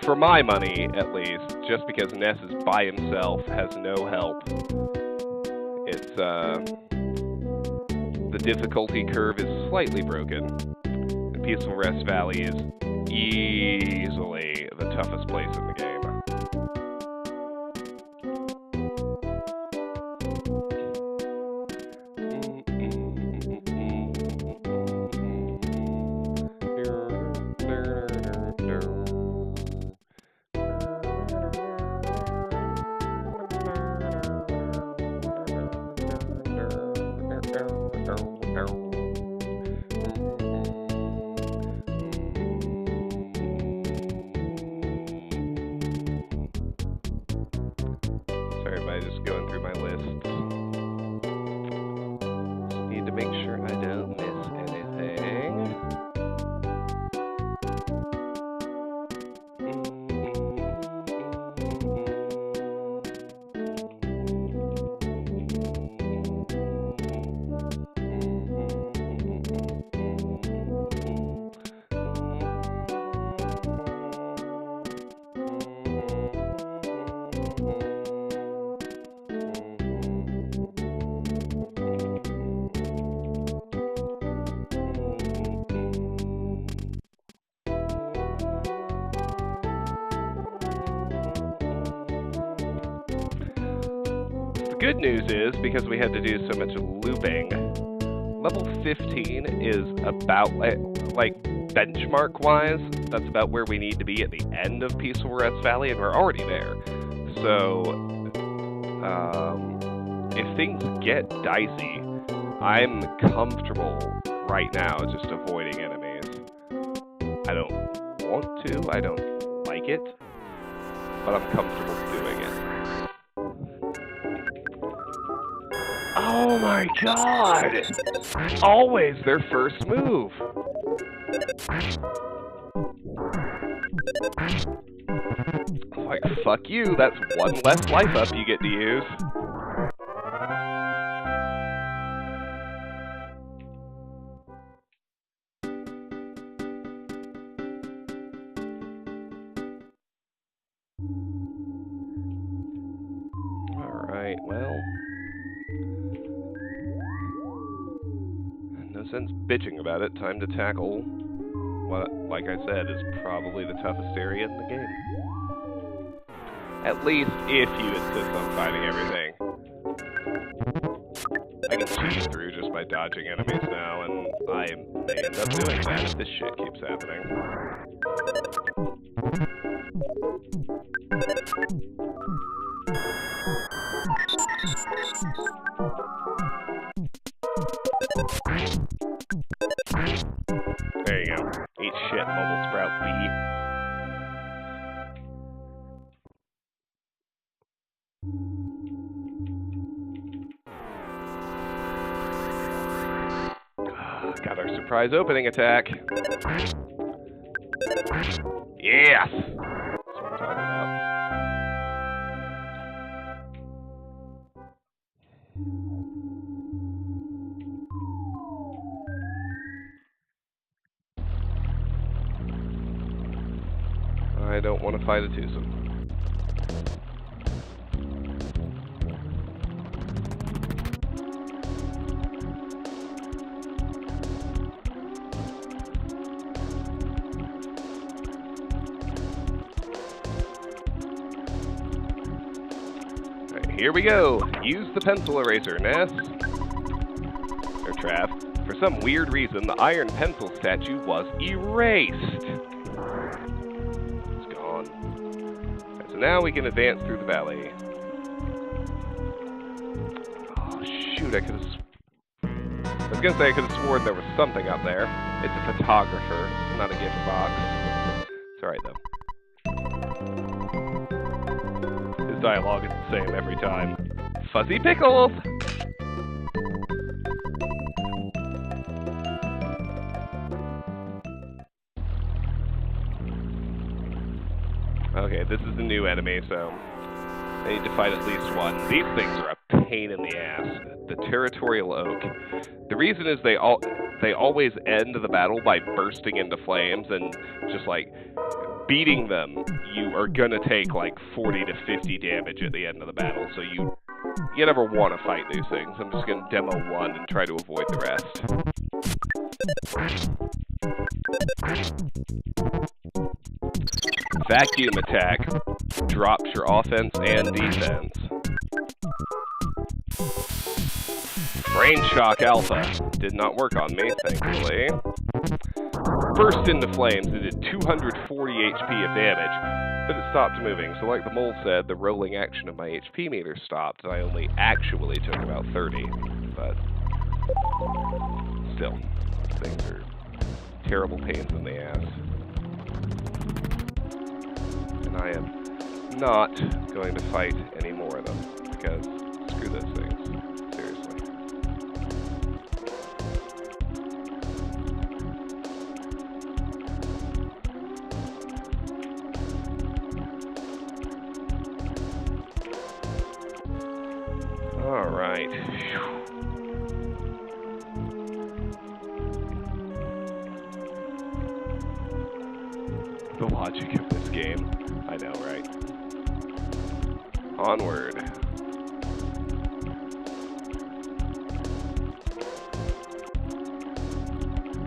for my money, at least, just because Ness is by himself, has no help. It's, the difficulty curve is slightly broken. And Peaceful Rest Valley is easily the toughest place in the game. Just going through my lists. Just need to make sure I don't miss anything. Good news is, because we had to do so much looping, level 15 is about, like benchmark-wise, that's about where we need to be at the end of Peaceful Rest Valley, and we're already there. So, if things get dicey, I'm comfortable right now just avoiding enemies. I don't want to, I don't like it, but I'm comfortable doing it. Oh my god! Always their first move! Like, fuck you, that's one less life up you get to use. Alright, well... no sense bitching about it. Time to tackle what, like I said, is probably the toughest area in the game. At least if you insist on fighting everything. I can cheese through just by dodging enemies now, and I may end up doing that if this shit keeps happening. There you go. Eat shit, Mobile Sprout B. Got our surprise opening attack. Yes! That's what I'm talking about. I don't want to fight a Twoson. Alright, here we go. Use the pencil eraser, Ness. Or Trav. For some weird reason, the iron pencil statue was erased. It's gone. Right, so now we can advance through the valley. Oh, shoot, I could have... I was going to say I could have sworn there was something up there. It's a photographer, not a gift box. It's alright, though. His dialogue is the same every time. Fuzzy pickles! Okay, this is a new enemy, so I need to fight at least one. These things are a pain in the ass. The Territorial Oak. The reason is they always end the battle by bursting into flames and just like beating them. You are gonna take like 40 to 50 damage at the end of the battle, so you never want to fight these things. I'm just gonna demo one and try to avoid the rest. Vacuum attack drops your offense and defense. Brain shock alpha did not work on me, thankfully. Burst into flames, it did 240 HP of damage, but it stopped moving. So like the mole said, the rolling action of my HP meter stopped, and I only actually took about 30. But still, things are terrible pains in the ass. And I am not going to fight any more of them, because screw those things. Seriously. Alright. The logic of this game. I know, right? Onward.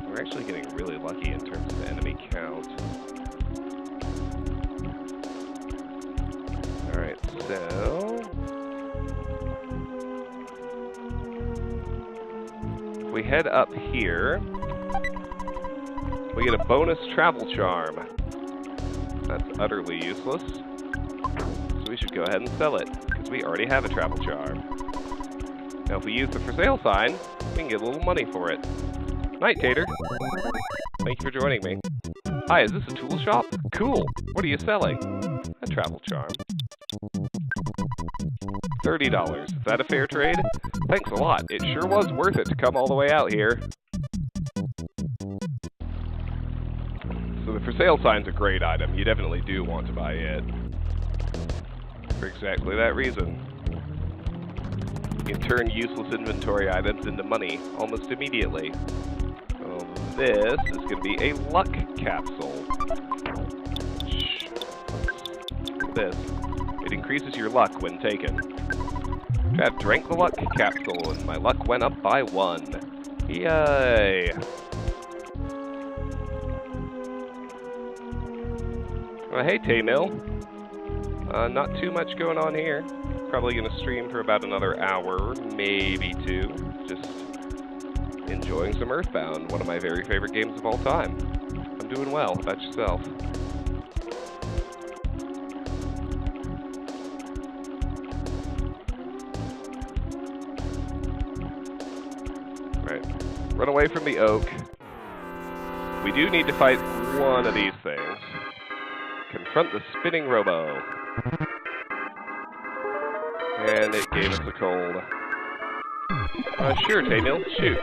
We're actually getting really lucky in terms of enemy count. Alright, so... if we head up here, we get a bonus travel charm. That's utterly useless. So we should go ahead and sell it, because we already have a travel charm. Now if we use the for sale sign, we can get a little money for it. Night, Tater. Thank you for joining me. Hi, is this a tool shop? Cool. What are you selling? A travel charm. $30. Is that a fair trade? Thanks a lot. It sure was worth it to come all the way out here. So the for sale sign's a great item. You definitely do want to buy it. For exactly that reason. You can turn useless inventory items into money almost immediately. So this is going to be a luck capsule. Look at this. It increases your luck when taken. I've drank the luck capsule and my luck went up by 1. Yay! Hey, Taymil. Not too much going on here. Probably going to stream for about another hour, maybe 2. Just enjoying some Earthbound, one of my very favorite games of all time. I'm doing well. How about yourself? Right. Run away from the oak. We do need to fight one of these things. Confront the spinning robo. And it gave us a cold. Sure, Taymil, shoot.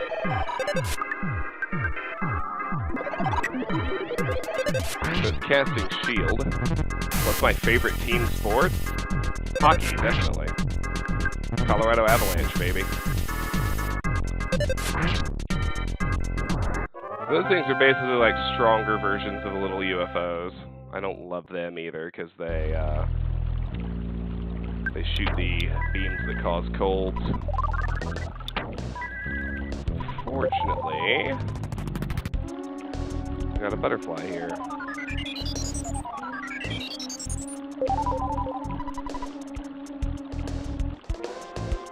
So it's casting shield. What's my favorite team sport? Hockey, definitely. Colorado Avalanche, baby. Those things are basically like stronger versions of the little UFOs. I don't love them either because they shoot the beams that cause colds. Fortunately, I got a butterfly here.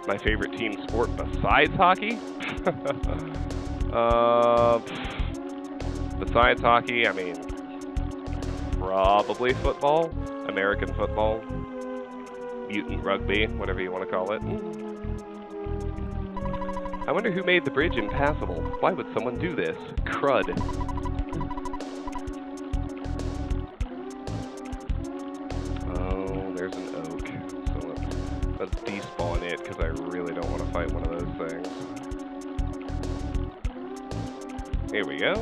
My favorite team sport besides hockey? Besides hockey, I mean, probably football, American football, mutant rugby, whatever you want to call it. I wonder who made the bridge impassable. Why would someone do this? Crud. Oh, there's an oak. So let's despawn it, because I really don't want to fight one of those things. Here we go.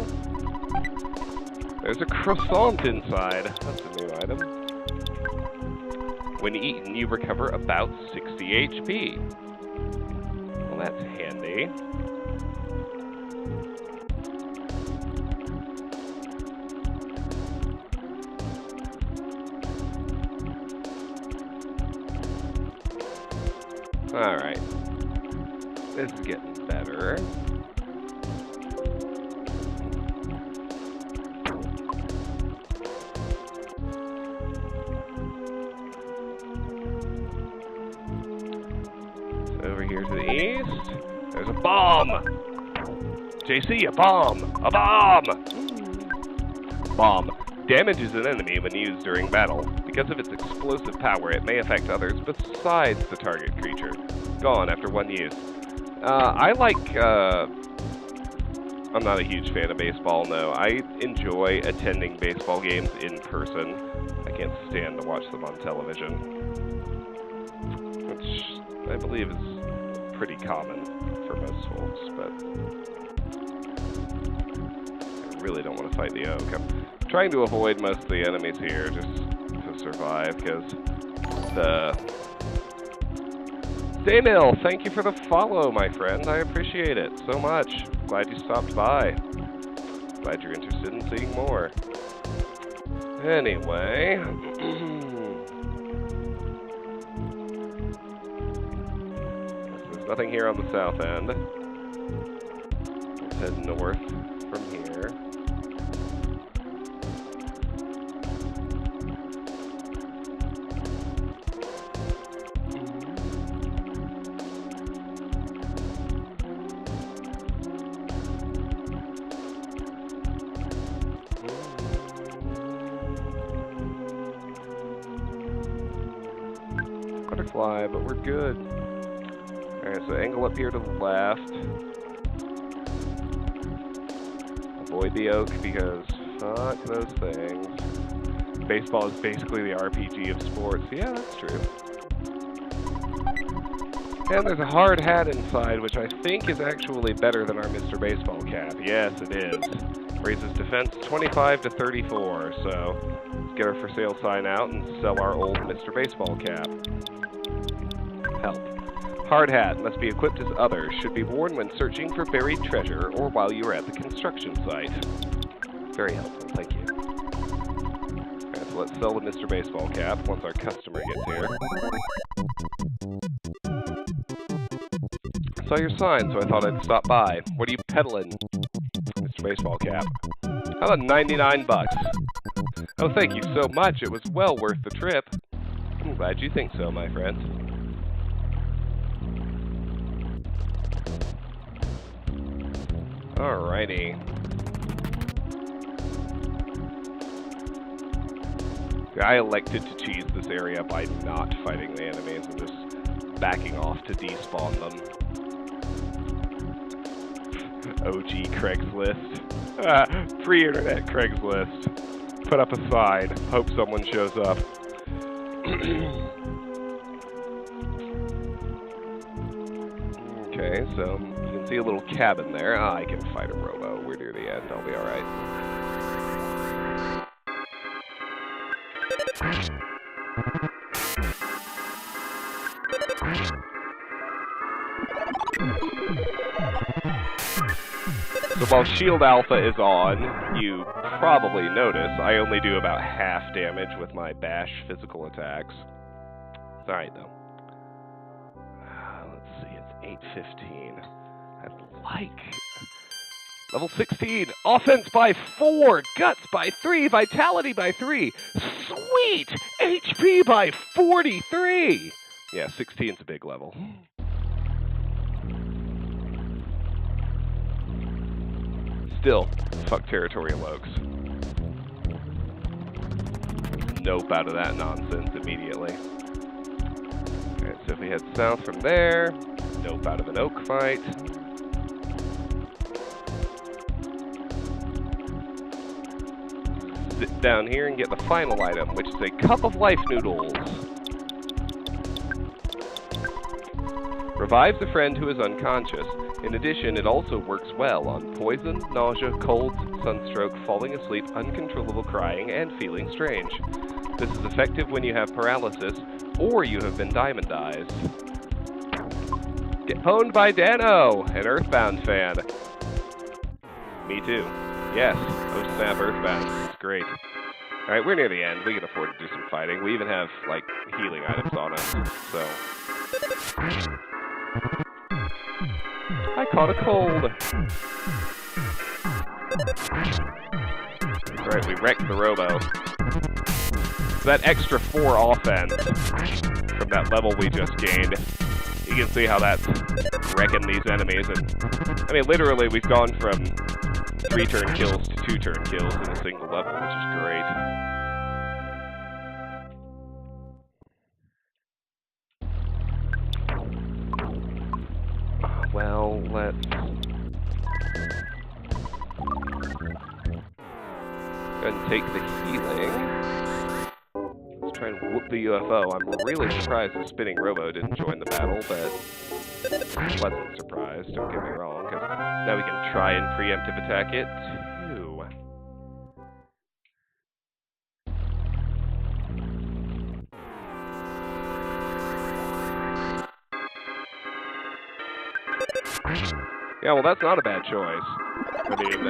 There's a croissant inside. That's a new item. When eaten, you recover about 60 HP. Well, that's handy. Alright. This is getting better. Over here to the east, there's a bomb! JC, a bomb! A bomb! Bomb damages an enemy when used during battle. Because of its explosive power, it may affect others besides the target creature. Gone after one use. I'm not a huge fan of baseball, no. I enjoy attending baseball games in person. I can't stand to watch them on television. Which I believe is pretty common for most folks, but I really don't want to fight the oak. I'm trying to avoid most of the enemies here just to survive, because Daynil, thank you for the follow, my friend. I appreciate it so much. Glad you stopped by. Glad you're interested in seeing more. Anyway. There's nothing here on the south end. Let's head north from here. Butterfly, but we're good. Alright, so angle up here to the left. Avoid the oak because fuck those things. Baseball is basically the RPG of sports. Yeah, that's true. And there's a hard hat inside, which I think is actually better than our Mr. Baseball cap. Yes, it is. Raises defense 25 to 34, so let's get our for sale sign out and sell our old Mr. Baseball cap. Help. Hard hat must be equipped as others. Should be worn when searching for buried treasure or while you are at the construction site. Very helpful, thank you. Alright, so let's sell the Mr. Baseball cap once our customer gets here. Saw your sign, so I thought I'd stop by. What are you peddling? Mr. Baseball cap. How about 99 bucks? Oh, thank you so much. It was well worth the trip. I'm glad you think so, my friend. Alrighty. I elected to cheese this area by not fighting the enemies and just backing off to despawn them. OG Craigslist. Pre-internet Craigslist. Put up a sign. Hope someone shows up. Okay, so you can see a little cabin there. Ah, I can fight a robo. We're near the end. I'll be alright. So while Shield Alpha is on, you probably notice I only do about half damage with my bash physical attacks. It's alright though. Let's see, it's 8:15. I'd like... Level 16, offense by 4, guts by 3, vitality by 3. Sweet! HP by 43! Yeah, 16's a big level. Still, fuck Territorial Oaks. Nope out of that nonsense immediately. Alright, so if we head south from there, nope out of an oak fight. Sit down here and get the final item, which is a cup of life noodles. Revives a friend who is unconscious. In addition, it also works well on poison, nausea, colds, sunstroke, falling asleep, uncontrollable crying, and feeling strange. This is effective when you have paralysis or you have been diamondized. Get pwned by Dano, an Earthbound fan. Me too. Yes, oh snap, Earthbound. It's great. Alright, we're near the end. We can afford to do some fighting. We even have, like, healing items on us, so... I caught a cold! Alright, we wrecked the Robo. So that extra 4 offense from that level we just gained, you can see how that's wrecking these enemies. And I mean, literally, we've gone from 3-turn kills to 2-turn kills in a single level, which is great. Well, let's... go ahead and take the healing. Let's try and whoop the UFO. I'm really surprised the spinning Robo didn't join the battle, but... pleasant surprise, don't get me wrong, because now we can try and preemptive attack it, too. Yeah, well, that's not a bad choice. I mean,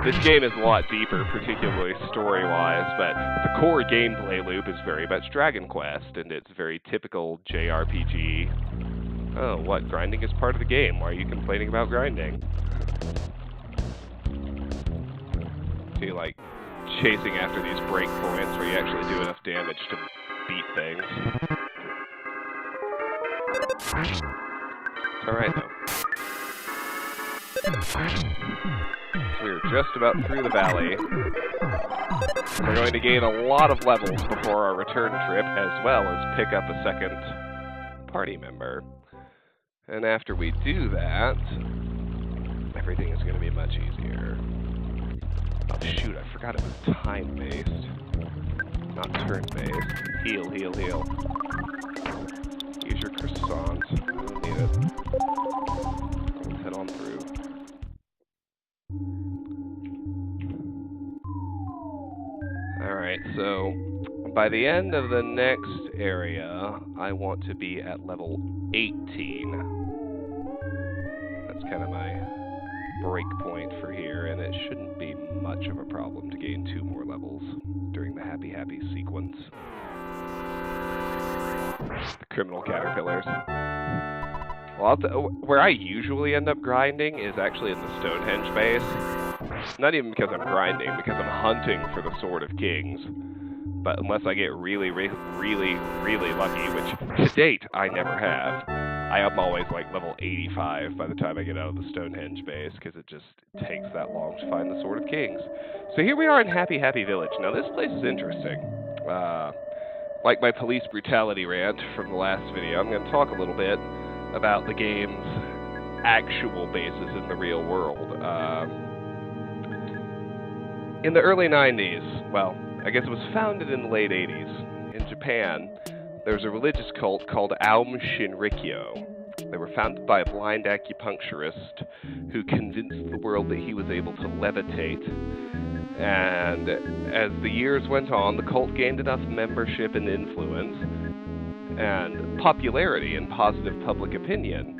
this game is a lot deeper, particularly story-wise, but the core gameplay loop is very much Dragon Quest, and it's very typical JRPG. Oh, what? Grinding is part of the game. Why are you complaining about grinding? So you're, like, chasing after these breakpoints where you actually do enough damage to beat things. It's alright, though. We're just about through the valley. We're going to gain a lot of levels before our return trip, as well as pick up a second party member. And after we do that, everything is going to be much easier. Oh shoot, I forgot it was time-based, not turn-based. Heal, heal, heal. Use your croissant. I don't need it. Let's head on through. Alright, so by the end of the next area, I want to be at level 18. That's kind of my break point for here, and it shouldn't be much of a problem to gain 2 more levels during the Happy Happy sequence. The criminal caterpillars. Well, where I usually end up grinding is actually in the Stonehenge base. Not even because I'm grinding, because I'm hunting for the Sword of Kings. But unless I get really lucky, which to date I never have, I am always like level 85 by the time I get out of the Stonehenge base, because it just takes that long to find the Sword of Kings. So here we are in Happy Happy Village. Now this place is interesting. Like my police brutality rant from the last video, I'm going to talk a little bit about the game's actual basis in the real world. In the early 90s, well, I guess it was founded in the late 80s, in Japan, there was a religious cult called Aum Shinrikyo. They were founded by a blind acupuncturist who convinced the world that he was able to levitate. And as the years went on, the cult gained enough membership and influence and popularity and positive public opinion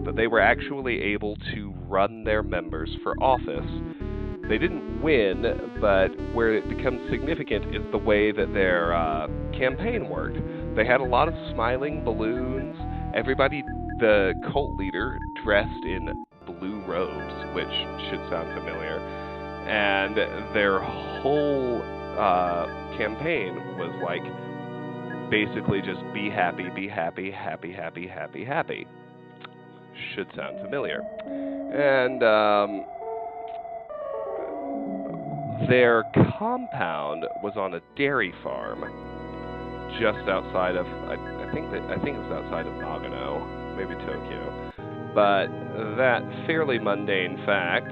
that they were actually able to run their members for office. They didn't win, but where it becomes significant is the way that their campaign worked. They had a lot of smiling balloons. Everybody, the cult leader, dressed in blue robes, which should sound familiar. And their whole campaign was like basically just be happy, happy, happy, happy, happy, happy. Should sound familiar. And their compound was on a dairy farm just outside of, I think it was outside of Nagano, maybe Tokyo. But that fairly mundane fact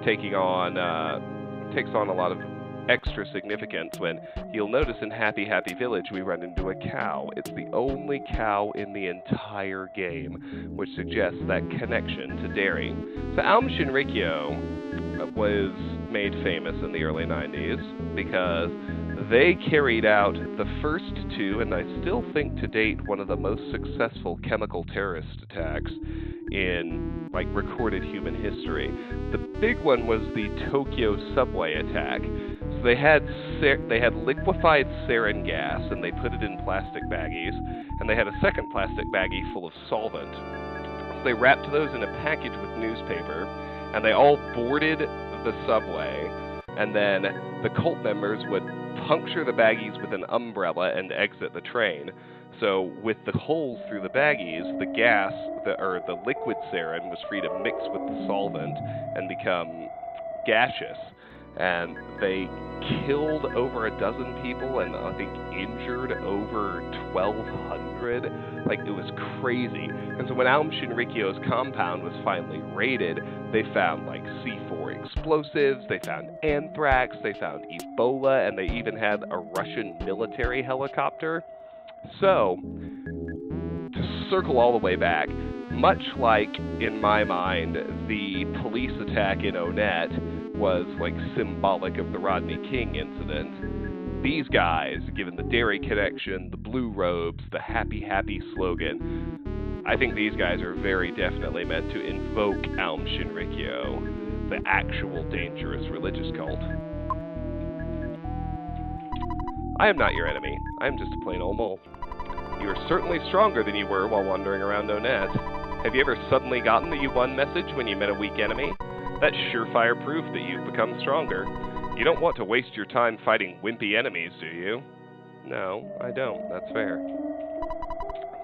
takes on a lot of extra significance when you'll notice in Happy Happy Village we run into a cow. It's the only cow in the entire game, which suggests that connection to dairy. So Aum Shinrikyo was made famous in the early 90s because they carried out the first two, and I still think to date, one of the most successful chemical terrorist attacks in recorded human history. The big one was the Tokyo subway attack. So they had liquefied sarin gas, and they put it in plastic baggies, and they had a second plastic baggie full of solvent. So they wrapped those in a package with newspaper, and they all boarded the subway, and then the cult members would puncture the baggies with an umbrella and exit the train. So with the holes through the baggies, the gas, the liquid sarin was free to mix with the solvent and become gaseous. And they killed over a dozen people and I think injured over 1,200. It was crazy. And so when Aum Shinrikyo's compound was finally raided, they found C4 explosives, they found anthrax, they found Ebola, and they even had a Russian military helicopter. So, to circle all the way back, much like, in my mind, the police attack in Onet was symbolic of the Rodney King incident, these guys, given the dairy connection, the blue robes, the happy, happy slogan, I think these guys are very definitely meant to invoke Aum Shinrikyo, the actual dangerous religious cult. I am not your enemy. I am just a plain old mole. You are certainly stronger than you were while wandering around Onet. Have you ever suddenly gotten the you won message when you met a weak enemy? That's surefire proof that you've become stronger. You don't want to waste your time fighting wimpy enemies, do you? No, I don't. That's fair.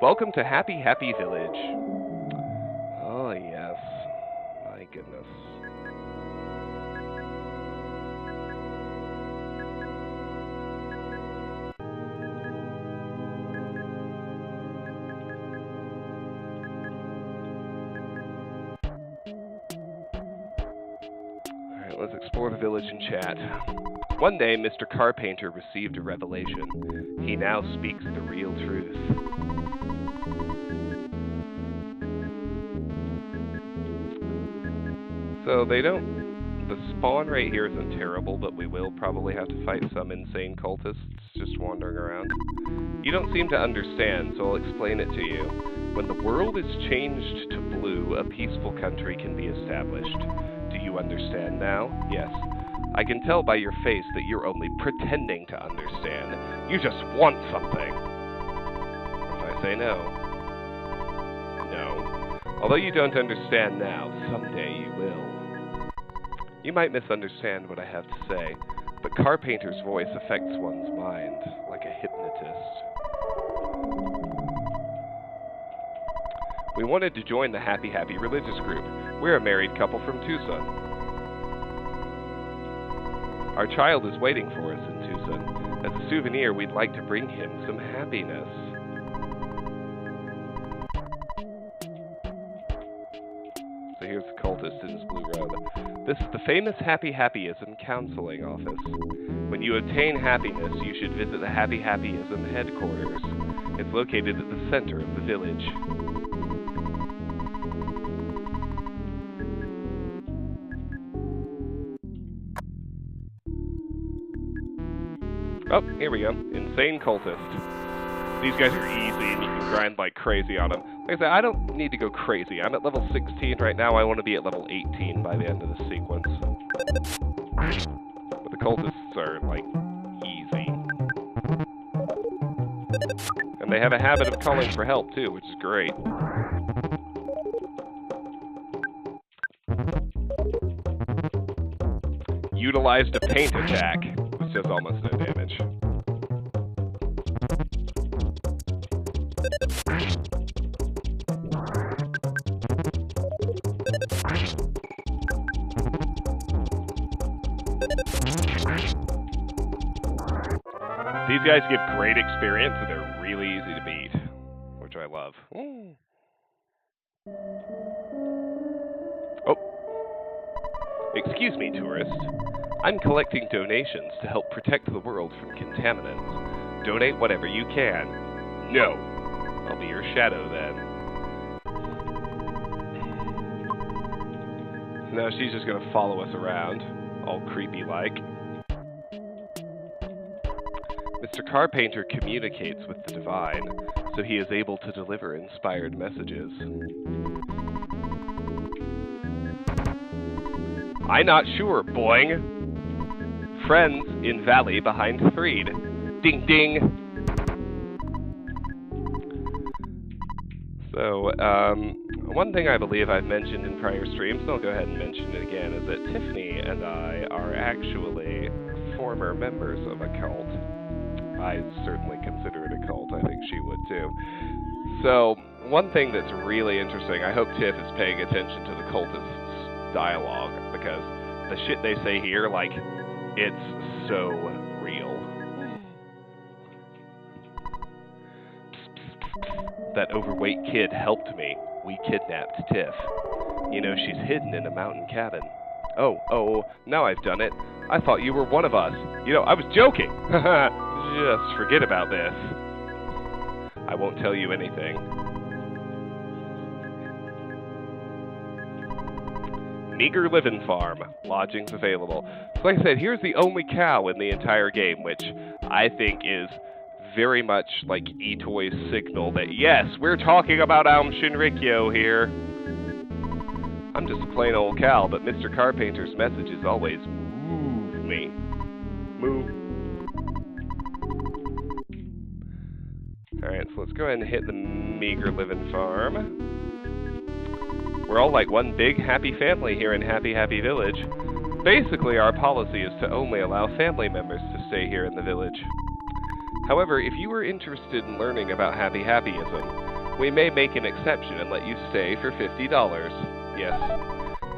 Welcome to Happy Happy Village. Oh, yes. My goodness. Let's explore the village and chat. One day, Mr. Carpainter received a revelation. He now speaks the real truth. So the spawn rate here isn't terrible, but we will probably have to fight some insane cultists just wandering around. You don't seem to understand, so I'll explain it to you. When the world is changed to blue, a peaceful country can be established. Do you understand now? Yes. I can tell by your face that you're only pretending to understand. You just want something. If I say no. No. Although you don't understand now, someday you will. You might misunderstand what I have to say, but Carpainter's voice affects one's mind like a hypnotist. We wanted to join the Happy Happy religious group. We're a married couple from Twoson. Our child is waiting for us in Twoson. As a souvenir, we'd like to bring him some happiness. So here's the cultist in his blue robe. This is the famous Happy Happyism Counseling Office. When you obtain happiness, you should visit the Happy Happyism headquarters. It's located at the center of the village. Oh, here we go. Insane cultist. These guys are easy and you can grind like crazy on them. Like I said, I don't need to go crazy. I'm at level 16 right now. I want to be at level 18 by the end of the sequence. But the cultists are, like, easy. And they have a habit of calling for help, too, which is great. Utilized a paint attack, which does almost no damage. These guys give great experience, and they're really easy to beat, which I love. Ooh. Oh. Excuse me, tourist. I'm collecting donations to help protect the world from contaminants. Donate whatever you can. No. I'll be your shadow then. Now she's just gonna follow us around, all creepy-like. Mr. Carpainter communicates with the divine, so he is able to deliver inspired messages. I'm not sure, boing. Friends in valley behind Threed. Ding ding. So, one thing I believe I've mentioned in prior streams, and I'll go ahead and mention it again, is that Tiffany and I are actually former members of a cult. I certainly consider it a cult. I think she would too. So, one thing that's really interesting, I hope Tiff is paying attention to the cultists' dialogue, because the shit they say here, like, it's so real. That overweight kid helped me. We kidnapped Tiff. You know, she's hidden in a mountain cabin. Oh, now I've done it. I thought you were one of us. You know, I was joking. Just forget about this. I won't tell you anything. Meager Living Farm. Lodgings available. So like I said, here's the only cow in the entire game, which I think is very much like Itoi's signal that, yes, we're talking about Aum Shinrikyo here. I'm just a plain old cow, but Mr. Carpainter's messages always move me. Move. Alright, so let's go ahead and hit the Meager Living Farm. We're all like one big happy family here in Happy Happy Village. Basically, our policy is to only allow family members to stay here in the village. However, if you are interested in learning about Happy Happyism, we may make an exception and let you stay for $50. Yes.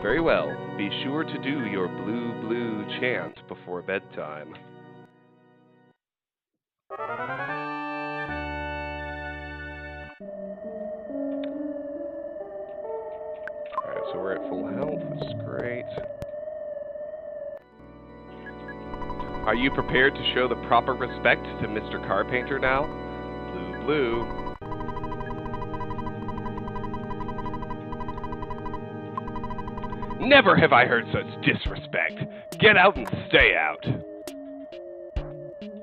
Very well. Be sure to do your blue blue chant before bedtime. Alright, so we're at full health. That's great. Are you prepared to show the proper respect to Mr. Carpainter now? Blue blue. Never have I heard such disrespect. Get out and stay out.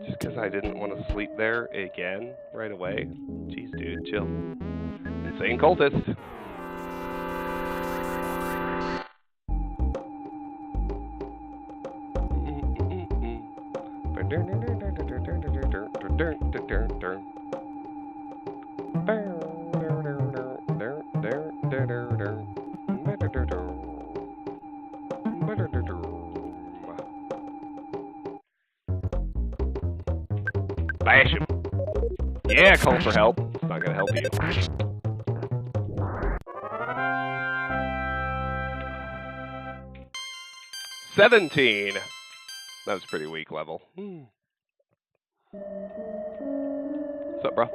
Just because I didn't want to sleep there again right away. Jeez, dude, chill. Insane cultist. Bash him. Yeah, call for help. It's not gonna help you. $17. That was a pretty weak level. What's up, bro?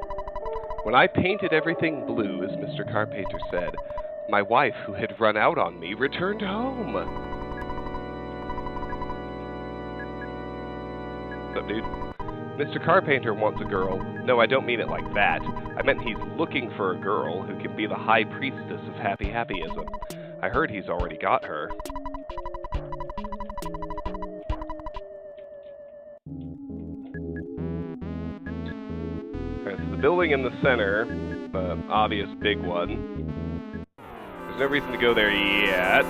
When I painted everything blue, as Mr. Carpainter said, my wife, who had run out on me, returned home. What's up, dude? Mr. Carpainter wants a girl. No, I don't mean it like that. I meant he's looking for a girl who can be the high priestess of Happy Happyism. I heard he's already got her. Alright, so the building in the center, the obvious big one. There's no reason to go there yet.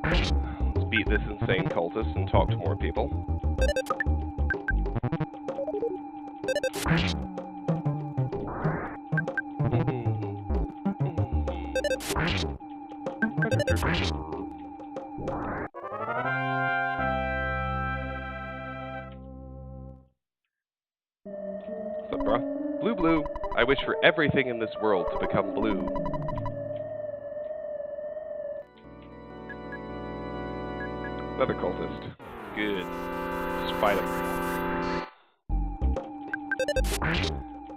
Let's beat this insane cultist and talk to more people. What's up, bruh? Blue, blue. I wish for everything in this world to become blue. Another cultist. Good. Just fight him.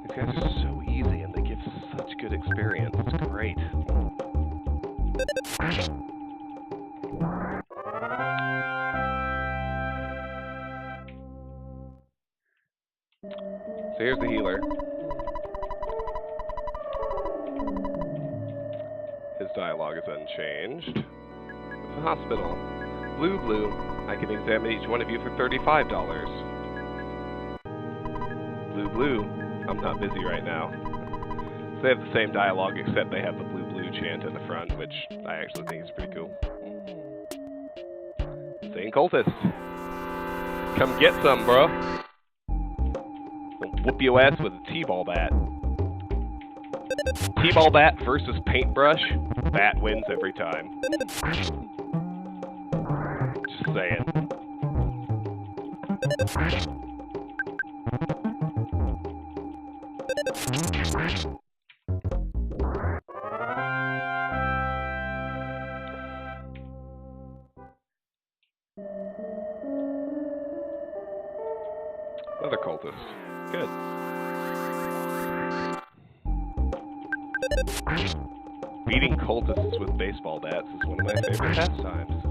These guys are so easy and they give such good experience. It's great. So here's the healer. His dialogue is unchanged. It's a hospital. Blue, blue. I can examine each one of you for $35. Blue, blue. I'm not busy right now. So they have the same dialogue, except they have the blue, blue chant in the front, which I actually think is pretty cool. Insane cultist. Come get some, bro. I'll whoop your ass with a T-ball bat. T-ball bat versus paintbrush. Bat wins every time. Just saying. Another cultist. Good. Beating cultists with baseball bats is one of my favorite pastimes.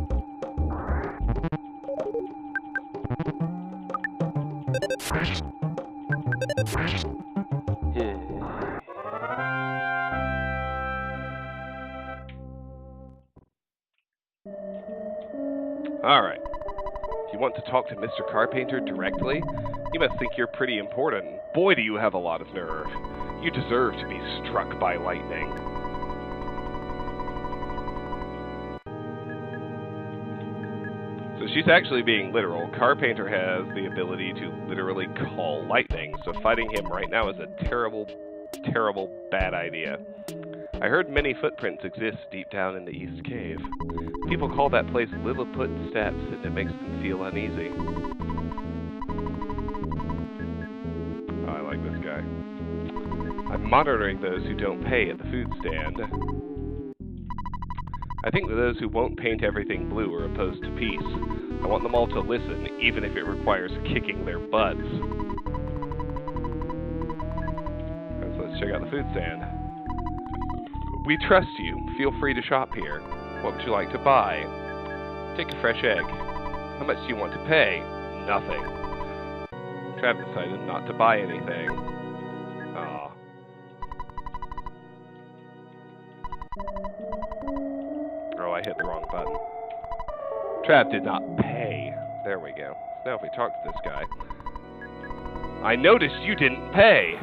Alright. You want to talk to Mr. Carpenter directly? You must think you're pretty important. Boy, do you have a lot of nerve. You deserve to be struck by lightning. So she's actually being literal. Carpenter has the ability to literally call lightning, so fighting him right now is a terrible, terrible bad idea. I heard many footprints exist deep down in the East Cave. People call that place Lilliput Steps, and it makes them feel uneasy. Oh, I like this guy. I'm monitoring those who don't pay at the food stand. I think that those who won't paint everything blue are opposed to peace. I want them all to listen, even if it requires kicking their butts. So let's check out the food stand. We trust you. Feel free to shop here. What would you like to buy? Take a fresh egg. How much do you want to pay? Nothing. Trav decided not to buy anything. Aw. Oh, I hit the wrong button. Trav did not pay. There we go. So now if we talk to this guy. I noticed you didn't pay.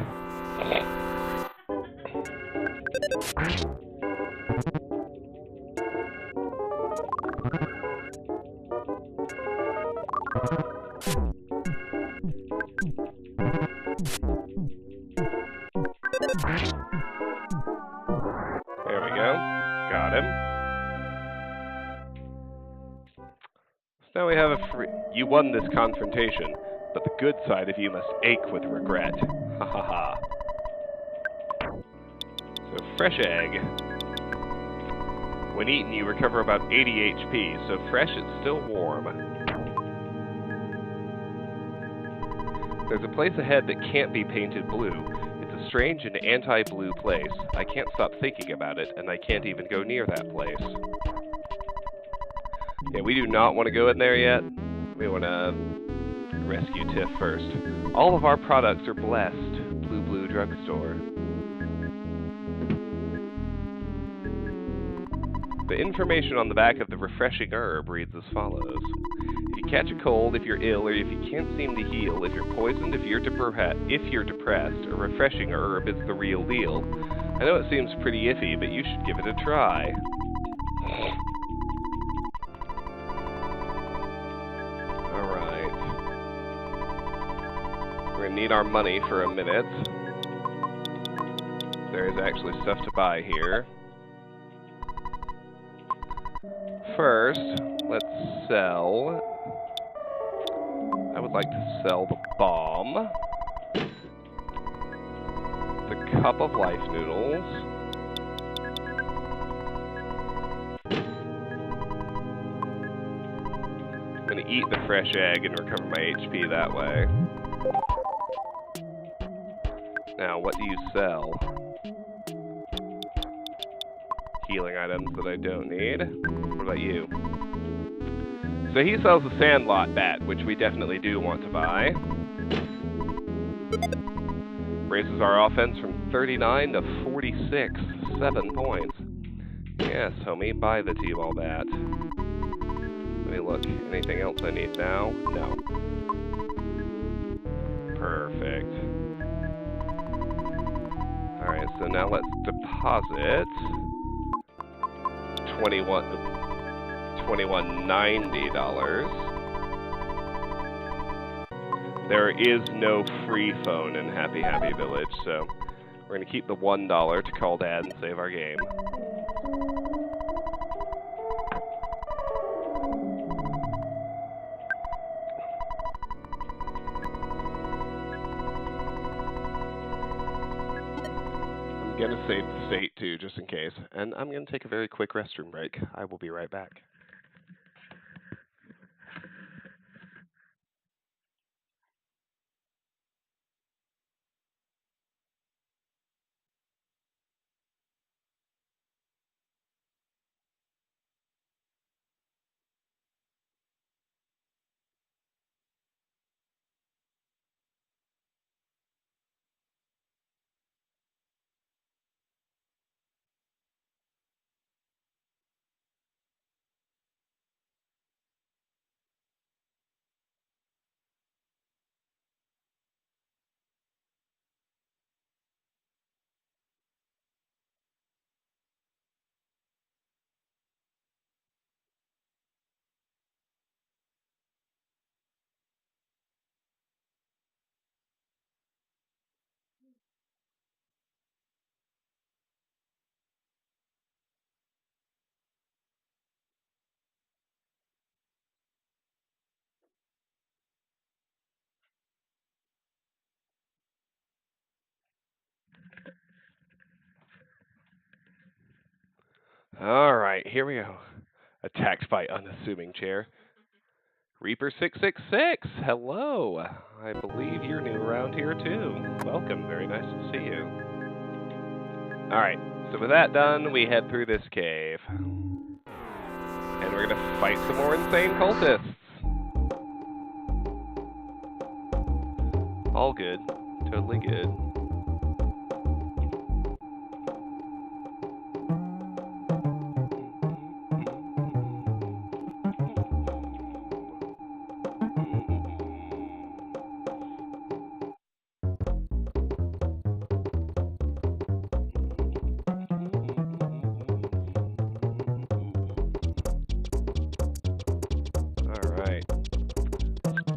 There we go. Got him. So now we have a free... You won this confrontation, but the good side of you must ache with regret. Ha ha ha. So, fresh egg. When eaten, you recover about 80 HP, so fresh, it's still warm. There's a place ahead that can't be painted blue. It's a strange and anti-blue place. I can't stop thinking about it, and I can't even go near that place. Yeah, we do not want to go in there yet. We want to rescue Tiff first. All of our products are blessed. Blue Blue Drugstore. The information on the back of the refreshing herb reads as follows. It catch a cold, if you're ill, or if you can't seem to heal, if you're poisoned, if you're depressed, a refreshing herb is the real deal. I know it seems pretty iffy, but you should give it a try. Alright. We're gonna need our money for a minute. There is actually stuff to buy here. First, let's sell. I would like to sell the bomb, the cup of life noodles, I'm gonna eat the fresh egg and recover my HP that way. Now, what do you sell? Healing items that I don't need. What about you? So he sells the Sandlot bat, which we definitely do want to buy. Raises our offense from 39 to 46. 7 points. Yes, homie, buy the T-ball bat. Let me look. Anything else I need now? No. Perfect. Alright, so now let's deposit $21.90. There is no free phone in Happy Happy Village, so we're going to keep the $1 to call Dad and save our game. I'm going to save the state too, just in case. And I'm going to take a very quick restroom break. I will be right back. All right, here we go. Attacked by unassuming chair. Reaper666, hello. I believe you're new around here too. Welcome, very nice to see you. All right, so with that done, we head through this cave. And we're gonna fight some more insane cultists. All good, totally good.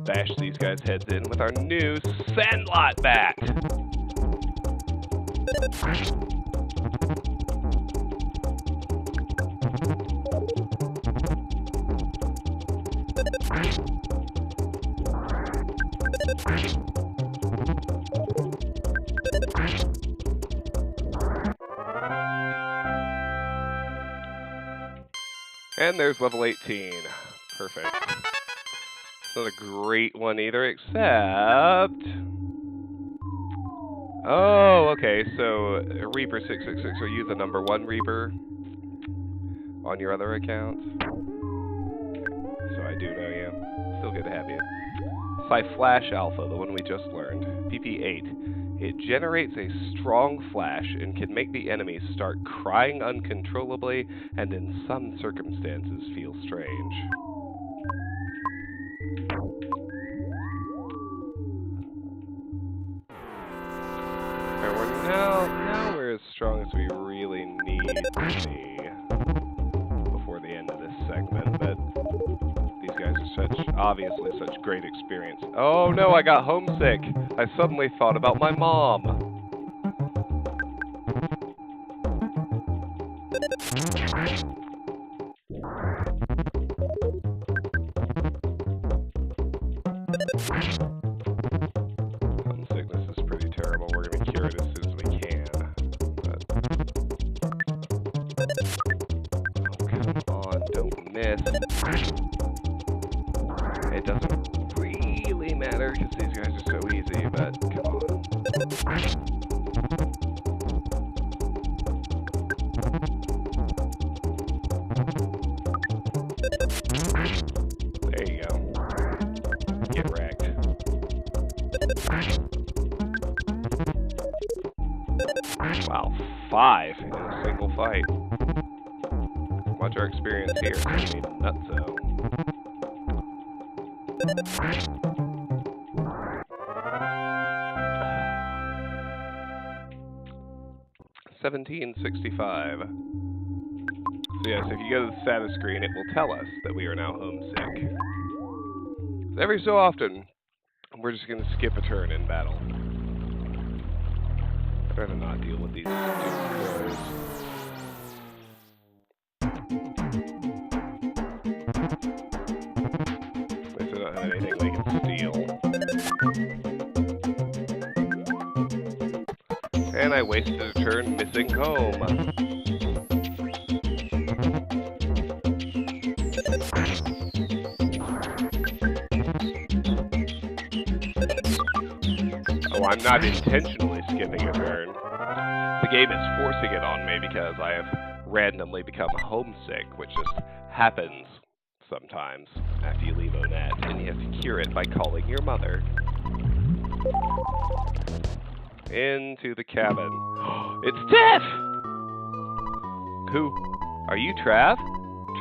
Bash these guys' heads in with our new Sandlot bat. And there's level 18. Perfect. Not a great one either, except... Oh, okay, so Reaper666, are you the #1 Reaper on your other account? So I do know you. Still good to have you. Flash Alpha, the one we just learned. PP8. It generates a strong flash and can make the enemies start crying uncontrollably and in some circumstances feel strange. busy before the end of this segment, but these guys are obviously such great experience. Oh no, I got homesick. I suddenly thought about my mom. Homesickness is pretty terrible. We're going to cure it as soon as we can. But... oh, come on, don't miss. It doesn't really matter because these guys are so easy, but come on. There you go. Get wrecked. Wow, 5 in a single fight. Watch our experience here. I mean, nutso. 1765. So yes, if you go to the status screen, it will tell us that we are now homesick. Every so often, we're just going to skip a turn in battle. I'd rather not deal with these stupid crows. At least I don't have anything they can steal. And I wasted a turn missing home. Oh, I'm not intentionally skipping a turn. The game is forcing it on me because I have randomly become homesick, which just happens sometimes after you leave Onett, and you have to cure it by calling your mother. Into the cabin. It's Tiff! Who? Are you Trav?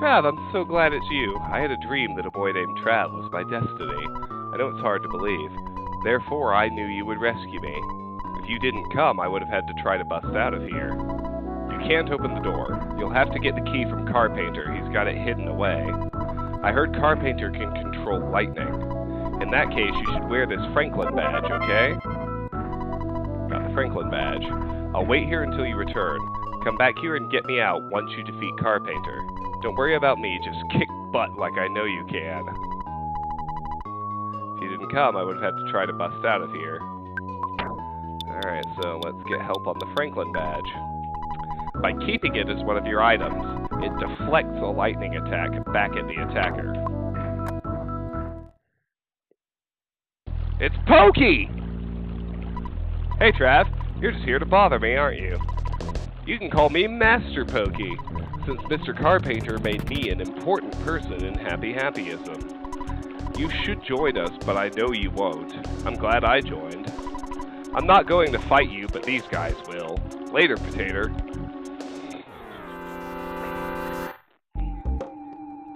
Trav, I'm so glad it's you. I had a dream that a boy named Trav was my destiny. I know it's hard to believe. Therefore, I knew you would rescue me. If you didn't come, I would have had to try to bust out of here. You can't open the door. You'll have to get the key from Carpainter. He's got it hidden away. I heard Carpainter can control lightning. In that case, you should wear this Franklin badge, okay? Got the Franklin badge. I'll wait here until you return. Come back here and get me out once you defeat Carpainter. Don't worry about me, just kick butt like I know you can. If you didn't come, I would have had to try to bust out of here. Alright, so let's get help on the Franklin badge. By keeping it as one of your items, it deflects a lightning attack back at the attacker. It's Pokey! Hey Trav, you're just here to bother me, aren't you? You can call me Master Pokey, since Mr. Carpainter made me an important person in Happy Happyism. You should join us, but I know you won't. I'm glad I joined. I'm not going to fight you, but these guys will. Later, Potato.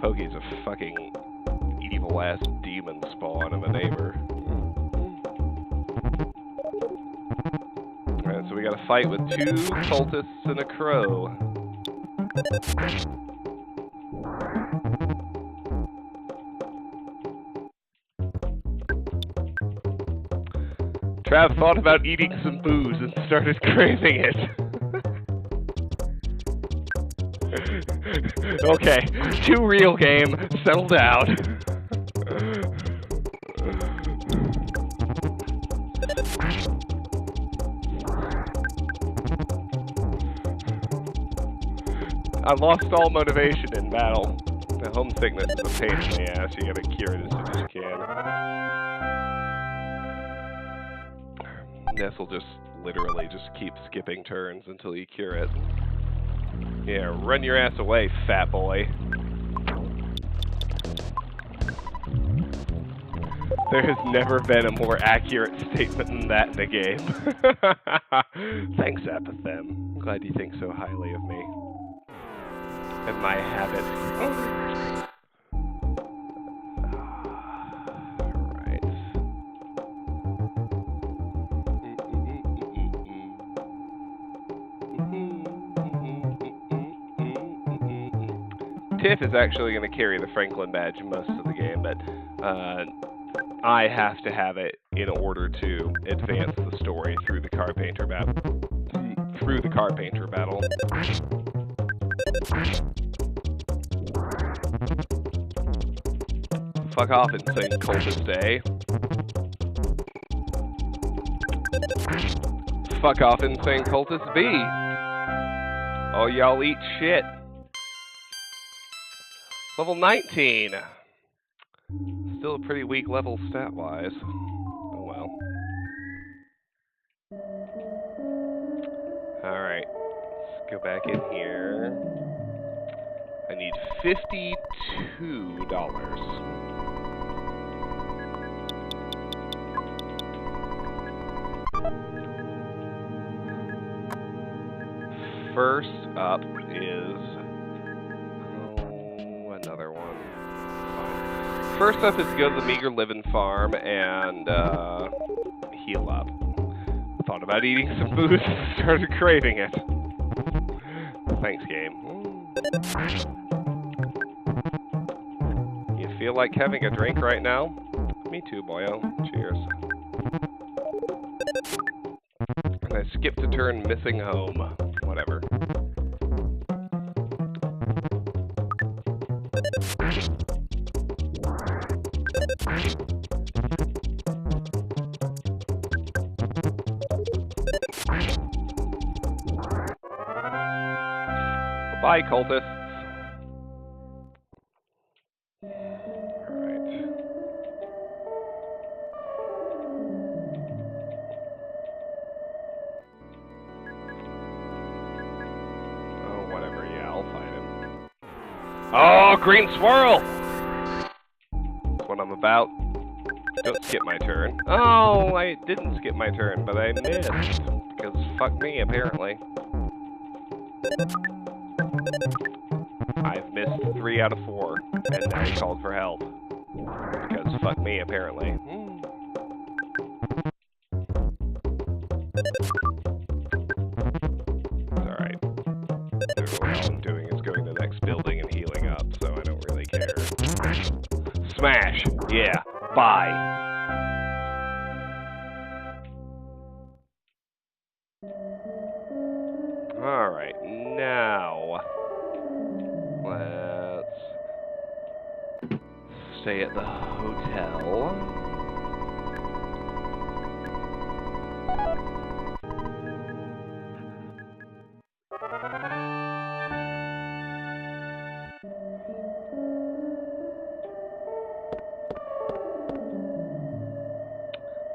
Pokey's a fucking evil-ass demon spawn of a neighbor. Alright, so we got a fight with 2 cultists and a crow. Trav thought about eating some booze and started craving it. Okay, too real game, settle down. I lost all motivation in battle. The homesickness is a pain in the ass. You gotta cure it as soon as you can. Ness will just literally just keep skipping turns until you cure it. Yeah, run your ass away, fat boy. There has never been a more accurate statement than that in the game. Thanks, Apathem. I'm glad you think so highly of me. And my habits. Alright. Tiff is actually going to carry the Franklin badge most of the game, but I have to have it in order to advance the story through the car painter battle. Fuck off, insane cultist A. Fuck off, insane cultist B. Oh, y'all eat shit. Level 19. Still a pretty weak level stat-wise. Oh well. Alright. Let's go back in here. I need $52. First up is... oh, another one. Fine. First up is to go to the Meager Living Farm and heal up. Thought about eating some booze and started craving it. Thanks, game. You feel like having a drink right now? Me too, boyo. Cheers. And I skipped a turn missing home. Whatever. Bye, cultists. Oh, green swirl! That's what I'm about. Don't skip my turn. Oh, I didn't skip my turn, but I missed. Because fuck me, apparently. I've missed 3 out of 4, and now he called for help. Because fuck me, apparently. It's alright. All I'm doing is going to the next building and healing up, so I don't really care. Smash! Yeah, bye! Alright, now... let's... stay at the hotel.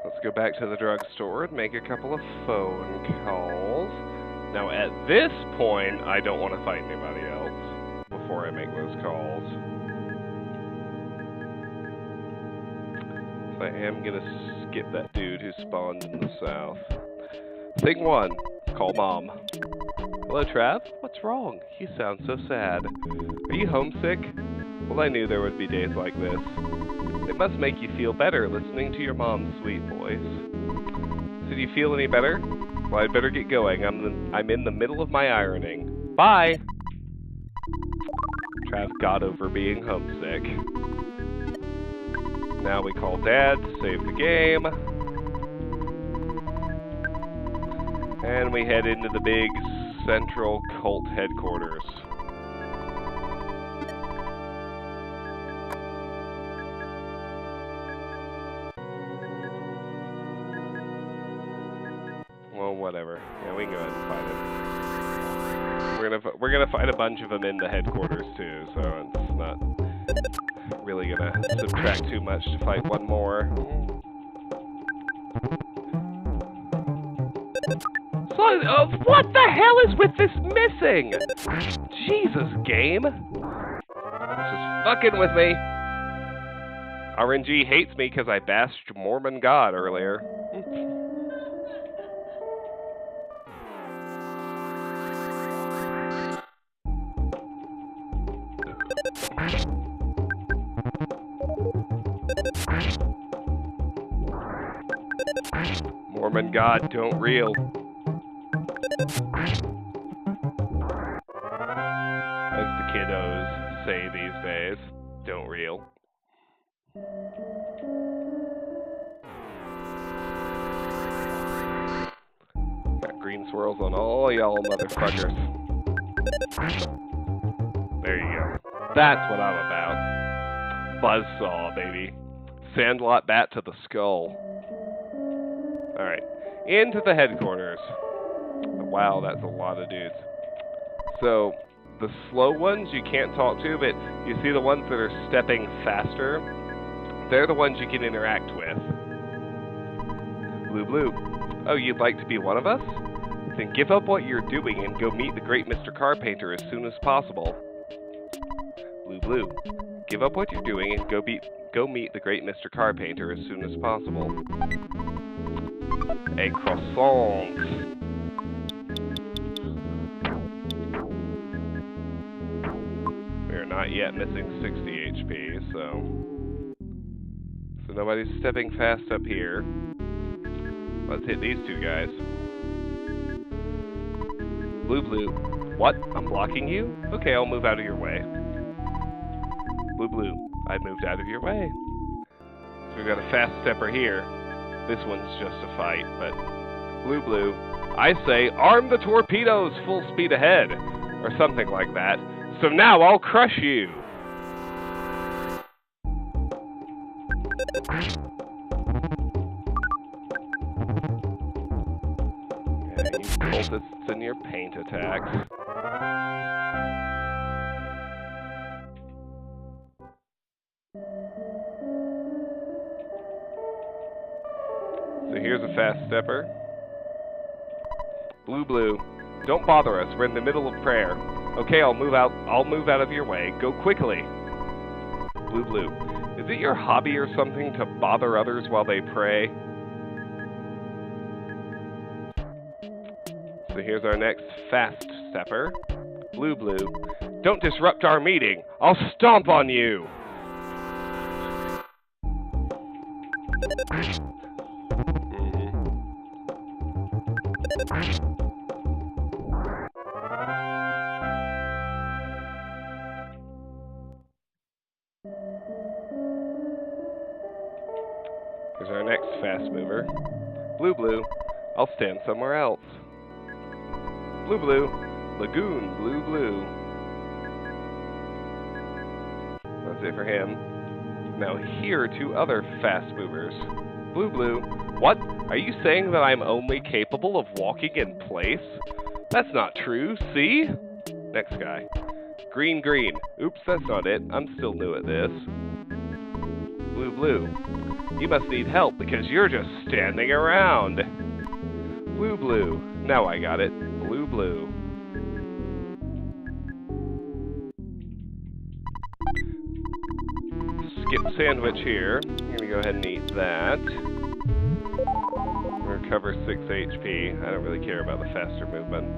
Let's go back to the drugstore and make a couple of phone calls. Now, at this point, I don't want to fight anybody else before I make those calls. So I am going to skip that dude who spawned in the south. Thing 1, call Mom. Hello, Trav? What's wrong? You sound so sad. Are you homesick? Well, I knew there would be days like this. It must make you feel better listening to your mom's sweet voice. So do you feel any better? Well, I'd better get going. I'm in the middle of my ironing. Bye! Trav got over being homesick. Now we call Dad to save the game. And we head into the big central cult headquarters. Well, whatever. Yeah, we can go ahead and fight it. We're gonna fight a bunch of them in the headquarters too, so it's not really gonna subtract too much to fight one more. So, what the hell is with this missing? Jesus, game. This is fucking with me. RNG hates me because I bashed Mormon God earlier. Mormon God, don't reel. As the kiddos say these days. Don't reel. Got green swirls on all y'all motherfuckers. There you go. That's what I'm about. Buzzsaw, baby. Sandlot bat to the skull. Alright. Into the headquarters. Wow, that's a lot of dudes. So, the slow ones you can't talk to, but you see the ones that are stepping faster? They're the ones you can interact with. Blue Blue. Oh, you'd like to be one of us? Then give up what you're doing and go meet the great Mr. Carpenter as soon as possible. Blue Blue. Give up what you're doing and go meet the great Mr. Carpenter as soon as possible. A croissant. We're not yet missing 60 HP, so nobody's stepping fast up here. Let's hit these two guys. Blue Blue. What? I'm blocking you? Okay, I'll move out of your way. Blue Blue. I moved out of your way. So we've got a fast stepper here. This one's just a fight, but Blue Blue. I say, arm the torpedoes, full speed ahead, or something like that. So now I'll crush you. Yeah, you cultists and your paint attacks. So here's a fast stepper. Blue Blue, don't bother us. We're in the middle of prayer. Okay, I'll move out of your way. Go quickly. Blue Blue, is it your hobby or something to bother others while they pray? So here's our next fast stepper. Blue Blue, don't disrupt our meeting. I'll stomp on you. Here's our next fast mover. Blue Blue, I'll stand somewhere else. Blue Blue, Lagoon, Blue Blue. That's it for him. Now here are two other fast movers. Blue Blue, what? Are you saying that I'm only capable of walking in place? That's not true, see? Next guy. Green Green. Oops, that's not it. I'm still new at this. Blue Blue. You must need help because you're just standing around. Blue Blue. Now I got it. Blue Blue. Skip sandwich here. I'm going to go ahead and eat that. Recover 6 HP. I don't really care about the faster movement.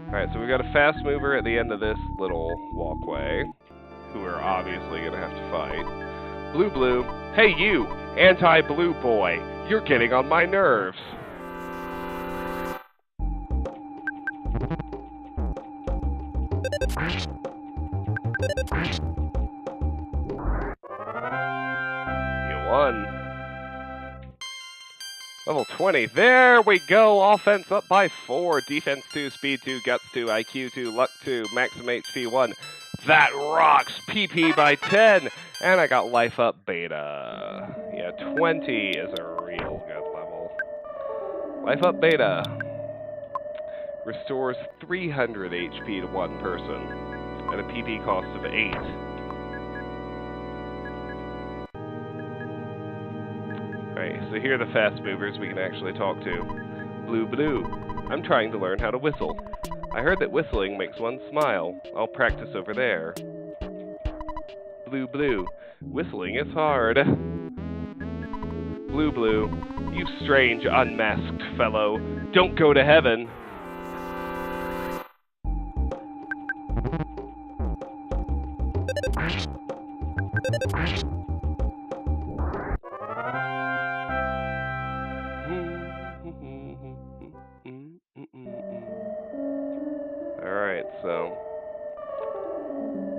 Alright, so we've got a fast mover at the end of this little walkway, who we're obviously going to have to fight. Blue Blue. Hey you, anti-blue boy. You're getting on my nerves. You won. Level 20. There we go. Offense up by 4. Defense 2, Speed 2, Guts 2, IQ 2, Luck 2, Maximum HP 1. That rocks. PP by 10. And I got Life Up Beta. Yeah, 20 is a real good level. Life Up Beta. Restores 300 HP to one person. At a PP cost of 8. Alright, so here are the fast movers we can actually talk to. Blue Blue, I'm trying to learn how to whistle. I heard that whistling makes one smile. I'll practice over there. Blue Blue, whistling is hard. Blue Blue, you strange unmasked fellow, don't go to heaven. Alright, so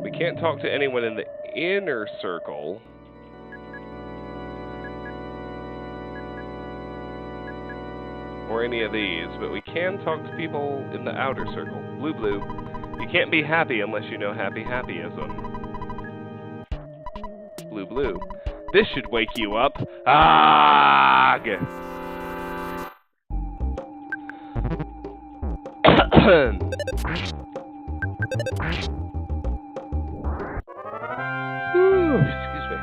we can't talk to anyone in the inner circle. Or any of these, but we can talk to people in the outer circle. Blue, blue. You can't be happy unless you know happyism. Blue, blue. This should wake you up. Ah! Ooh, excuse me.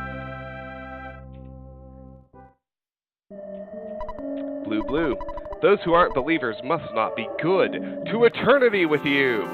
Blue, blue. Those who aren't believers must not be good. To eternity with you!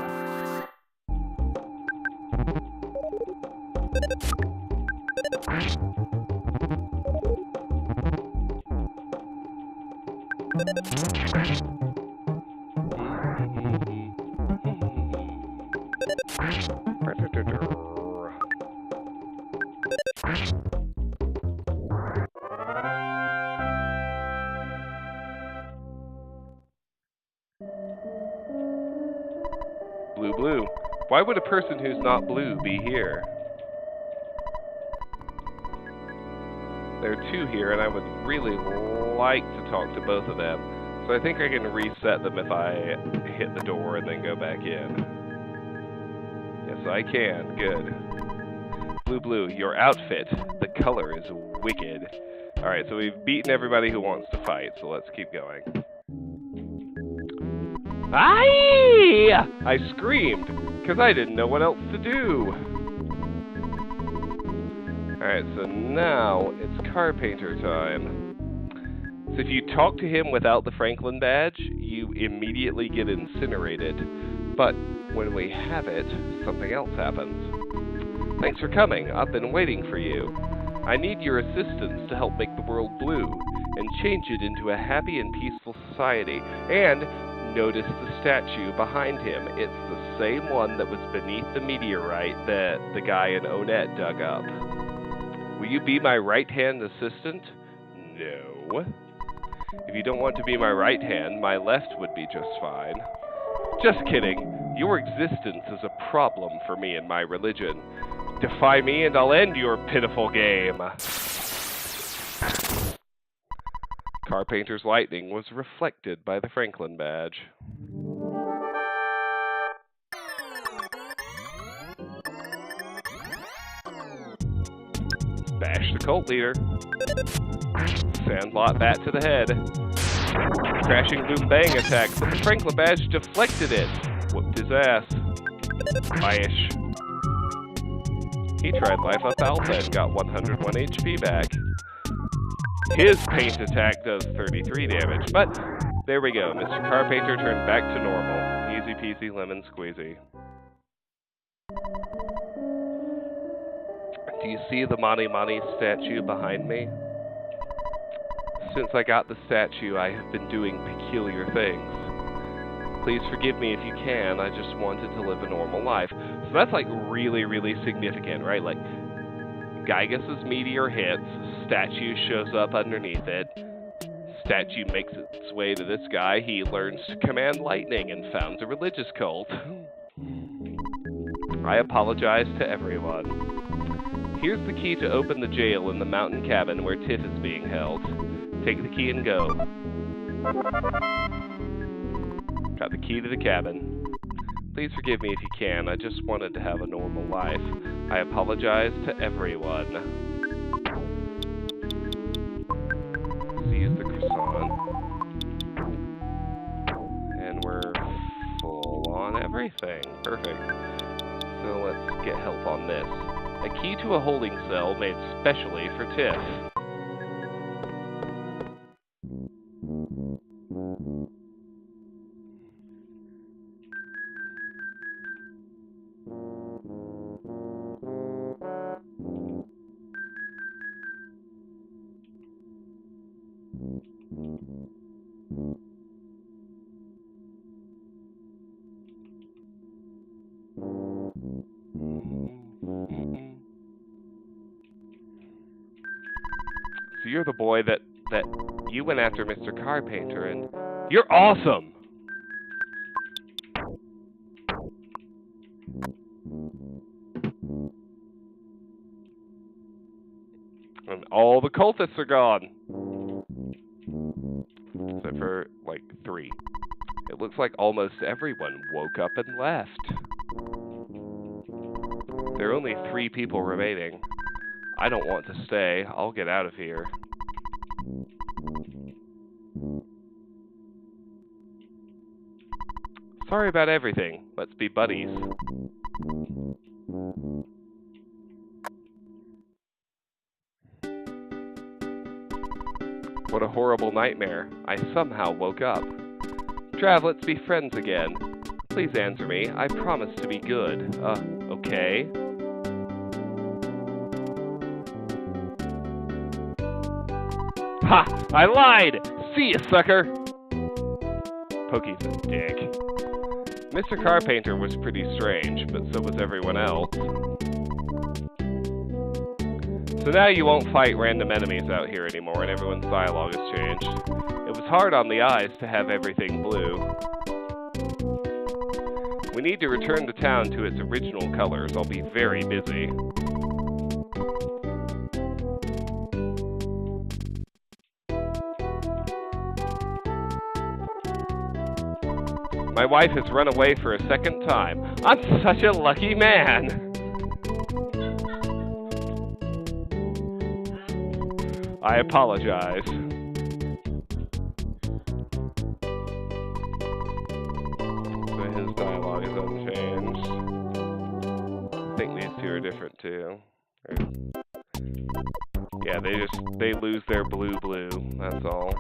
Blue, blue. Why would a person who's not blue be here? There are two here, and I would really like to talk to both of them. So I think I can reset them if I hit the door and then go back in. Yes, I can. Good. Blue, blue, your outfit. The color is wicked. Alright, so we've beaten everybody who wants to fight, so let's keep going. Aye! I screamed, because I didn't know what else to do. Alright, so now it's car painter time. So if you talk to him without the Franklin badge, you immediately get incinerated. But when we have it, something else happens. Thanks for coming. I've been waiting for you. I need your assistance to help make the world blue and change it into a happy and peaceful society. And notice the statue behind him. It's the same one that was beneath the meteorite that the guy in Onet dug up. Will you be my right-hand assistant? No. If you don't want to be my right hand, my left would be just fine. Just kidding. Your existence is a problem for me and my religion. Defy me and I'll end your pitiful game. Carpenter's lightning was reflected by the Franklin badge. Bash the cult leader. Sandlot bat to the head. Crashing boom bang attack, but the Franklin badge deflected it. Whooped his ass. Bish. He tried life up alpha and got 101 HP back. His paint attack does 33 damage, but there we go. Mr. Carpenter turned back to normal. Easy peasy lemon squeezy. Do you see the Mani Mani statue behind me? Since I got the statue, I have been doing peculiar things. Please forgive me if you can, I just wanted to live a normal life. So that's like really, really significant, right? Like, Gygas's meteor hits, statue shows up underneath it, statue makes its way to this guy, he learns to command lightning and founds a religious cult. I apologize to everyone. Here's the key to open the jail in the mountain cabin where Tiff is being held. Take the key and go. Got the key to the cabin. Please forgive me if you can, I just wanted to have a normal life. I apologize to everyone. Let's use the croissant. And we're full on everything. Perfect. So let's get help on this. A key to a holding cell made specially for Tiff. So you're the boy that you went after Mr. Carpenter, and you're awesome! All the cultists are gone. Except for, like, 3. It looks like almost everyone woke up and left. There are only 3 people remaining. I don't want to stay. I'll get out of here. Sorry about everything. Let's be buddies. What a horrible nightmare. I somehow woke up. Trav, let's be friends again. Please answer me. I promise to be good. Okay? Ha! I lied! See ya, sucker! Pokey's a dick. Mr. Carpainter was pretty strange, but so was everyone else. So now you won't fight random enemies out here anymore, and everyone's dialogue has changed. It was hard on the eyes to have everything blue. We need to return the town to its original colors. I'll be very busy. My wife has run away for a second time. I'm such a lucky man! I apologize. So his dialogue is unchanged. I think these 2 are different too. Yeah, they lose their blue, that's all.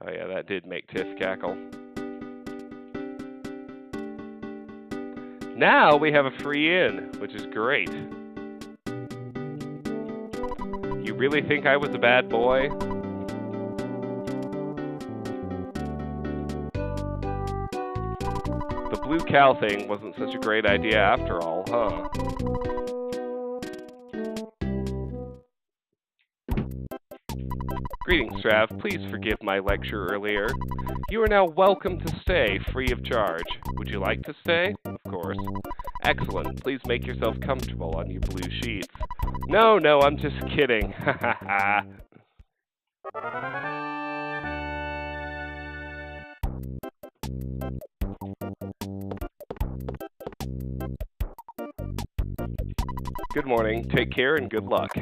Oh yeah, that did make Tiff cackle. Now we have a free inn, which is great. You really think I was a bad boy? The blue cow thing wasn't such a great idea after all, huh? Greetings, Trav. Please forgive my lecture earlier. You are now welcome to stay, free of charge. Would you like to stay? Of course. Excellent. Please make yourself comfortable on your blue sheets. No, I'm just kidding. Ha ha ha. Good morning. Take care and good luck.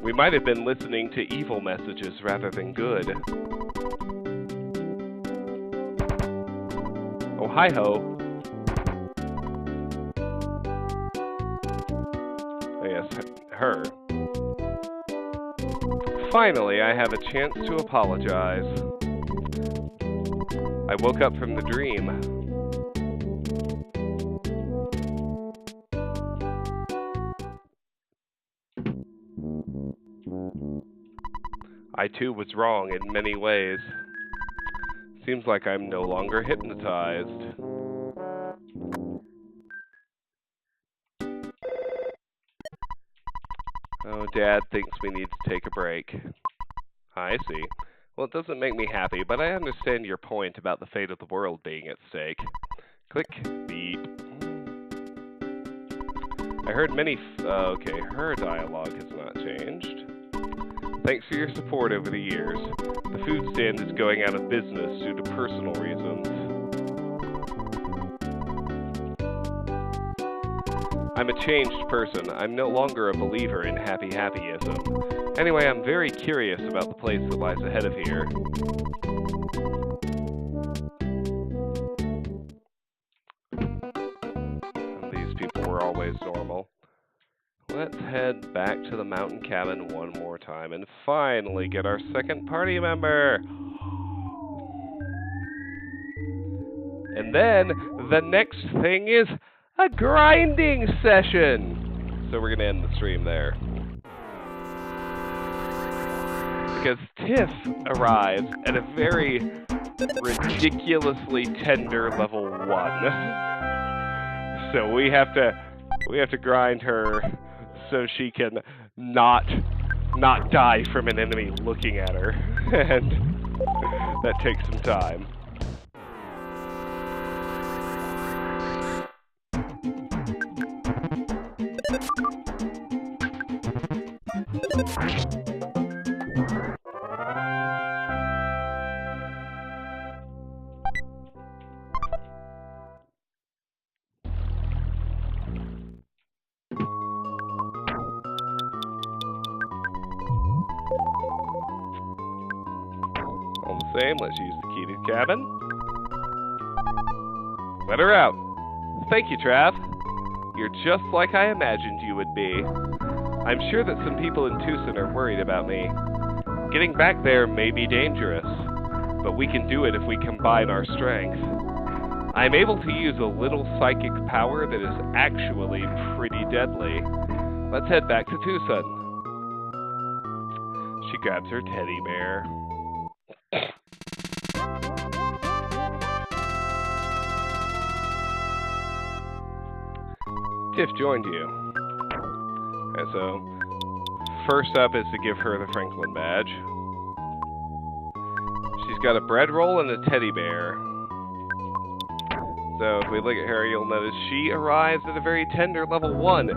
We might have been listening to evil messages rather than good. Oh, hi-ho. Oh, yes, her. Finally, I have a chance to apologize. I woke up from the dream. I too was wrong in many ways. Seems like I'm no longer hypnotized. Oh, Dad thinks we need to take a break. I see. Well, it doesn't make me happy, but I understand your point about the fate of the world being at stake. Click. Beep. I heard many okay, her dialogue has not changed. Thanks for your support over the years. The food stand is going out of business due to personal reasons. I'm a changed person. I'm no longer a believer in happy-happyism. Anyway, I'm very curious about the place that lies ahead of here. And these people were always normal. Let's head back to the mountain cabin one more time and finally get our second party member. And then the next thing is a grinding session. So we're going to end the stream there. Because Tiff arrives at a very ridiculously tender level 1. So we have to grind her so she can not die from an enemy looking at her. And That takes some time. All the same, let's use the key to the cabin. Let her out. Thank you, Trav. You're just like I imagined you would be. I'm sure that some people in Twoson are worried about me. Getting back there may be dangerous, but we can do it if we combine our strength. I'm able to use a little psychic power that is actually pretty deadly. Let's head back to Twoson. She grabs her teddy bear. Tiff joined you. And so, first up is to give her the Franklin badge. She's got a bread roll and a teddy bear. So if we look at her, you'll notice she arrives at a very tender level 1,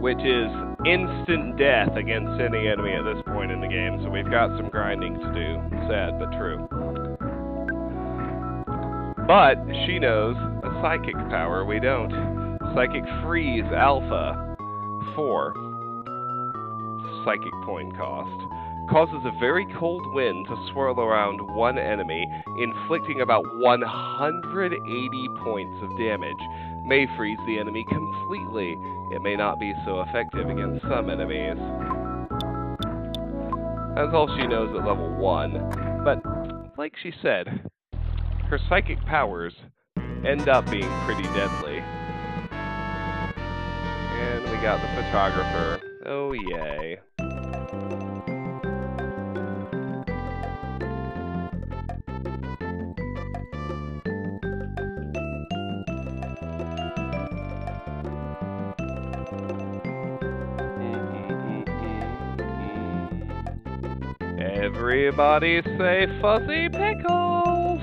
which is instant death against any enemy at this point in the game. So we've got some grinding to do. Sad, but true. But she knows a psychic power we don't. Psychic Freeze Alpha 4. Psychic point cost. Causes a very cold wind to swirl around one enemy, inflicting about 180 points of damage. May freeze the enemy completely. It may not be so effective against some enemies. That's all she knows at level 1. But, like she said, her psychic powers end up being pretty deadly. And we got the photographer. Oh, yay. Everybody say fuzzy pickles!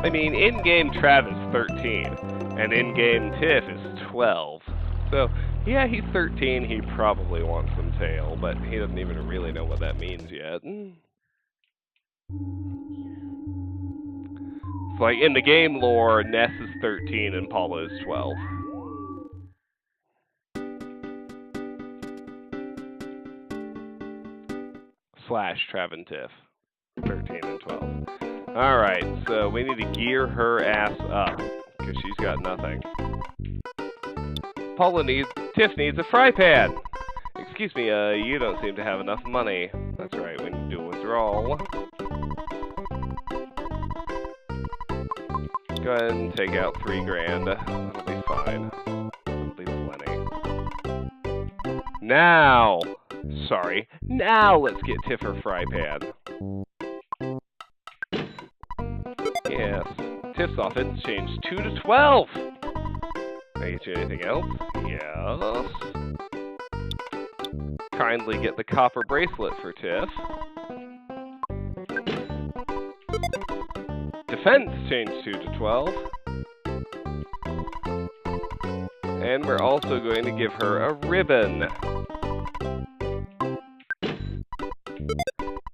I mean, in-game Trav is 13, and in-game Tiff is 12. So, yeah, he's 13, he probably wants some tail, but he doesn't even really know what that means yet. It's like, in the game lore, Ness is 13 and Paula is 12. Slash Trav and Tiff. 13 and 12. Alright, so we need to gear her ass up, because she's got nothing. Tiff needs a fry pan! Excuse me, you don't seem to have enough money. That's right, we need to do a withdrawal. Go ahead and take out $3,000. That'll be fine. That'll be plenty. Now let's get Tiff her fry pan. Yes. Tiff's offense changed 2 to 12. Can I get you anything else? Yes. Kindly get the copper bracelet for Tiff. Defense changed 2 to 12. And we're also going to give her a ribbon.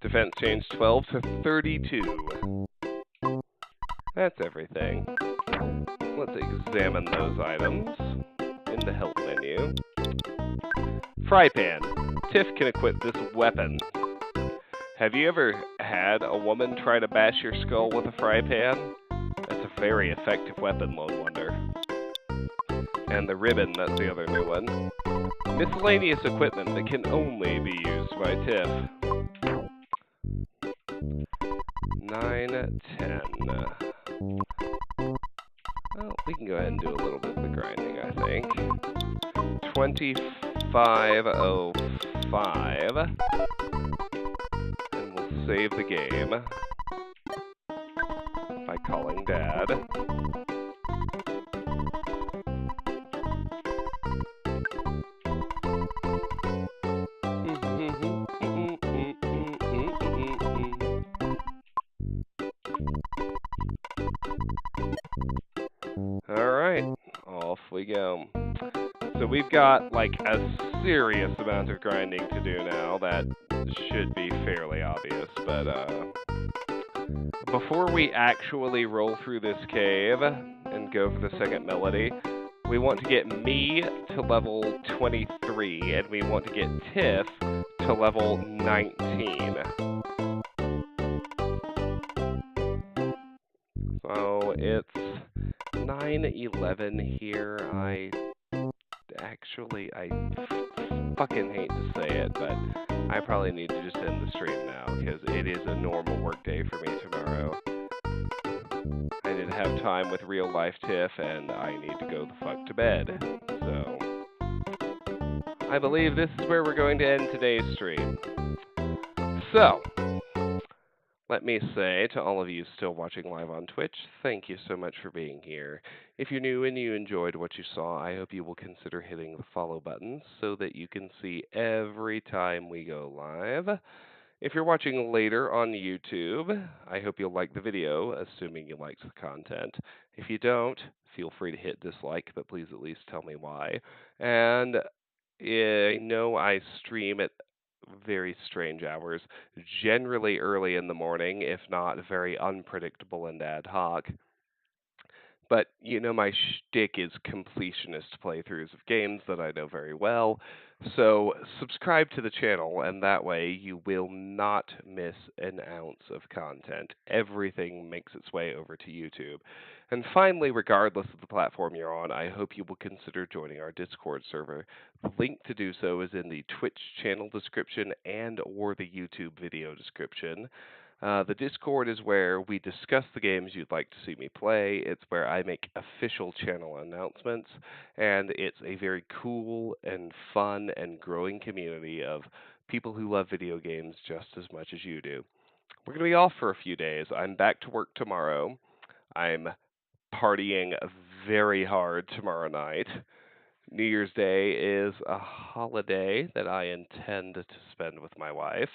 Defense changed 12 to 32. That's everything. Let's examine those items in the help menu. Fry pan. Tiff can equip this weapon. Have you ever had a woman try to bash your skull with a fry pan? That's a very effective weapon, Lone Wonder. And the ribbon, that's the other new one. Miscellaneous equipment that can only be used by Tiff. 9, 10. Well, we can go ahead and do a little bit of the grinding, I think. 2505. And we'll save the game by calling Dad. we go. So we've got like a serious amount of grinding to do now. That should be fairly obvious, but before we actually roll through this cave and go for the second melody, we want to get me to level 23, and we want to get Tiff to level 19. So it's 9:11 here. I fucking hate to say it, but I probably need to just end the stream now because it is a normal work day for me tomorrow. I didn't have time with real life Tiff, and I need to go the fuck to bed. So I believe this is where we're going to end today's stream. So let me say to all of you still watching live on Twitch, thank you so much for being here. If you're new and you enjoyed what you saw, I hope you will consider hitting the follow button so that you can see every time we go live. If you're watching later on YouTube, I hope you'll like the video, assuming you liked the content. If you don't, feel free to hit dislike, but please at least tell me why. And I know I stream at very strange hours, generally early in the morning, if not very unpredictable and ad hoc. But you know my shtick is completionist playthroughs of games that I know very well. So subscribe to the channel, and that way you will not miss an ounce of content. Everything makes its way over to YouTube. And finally, regardless of the platform you're on, I hope you will consider joining our Discord server. The link to do so is in the Twitch channel description and or the YouTube video description. The Discord is where we discuss the games you'd like to see me play. It's where I make official channel announcements, and it's a very cool and fun and growing community of people who love video games just as much as you do. We're going to be off for a few days. I'm back to work tomorrow. I'm partying very hard tomorrow night. New Year's Day is a holiday that I intend to spend with my wife.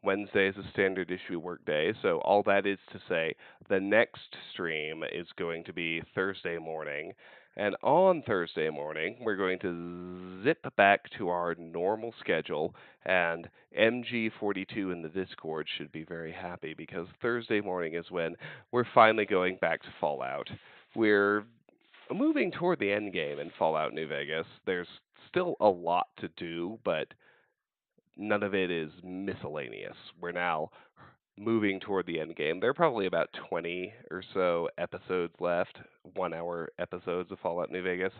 Wednesday is a standard issue work day, so all that is to say, the next stream is going to be Thursday morning. And on Thursday morning, we're going to zip back to our normal schedule, and MG42 in the Discord should be very happy because Thursday morning is when we're finally going back to Fallout. We're moving toward the end game in Fallout New Vegas. There's still a lot to do, but none of it is miscellaneous. We're now moving toward the end game. There are probably about 20 or so episodes left, 1-hour episodes of Fallout New Vegas.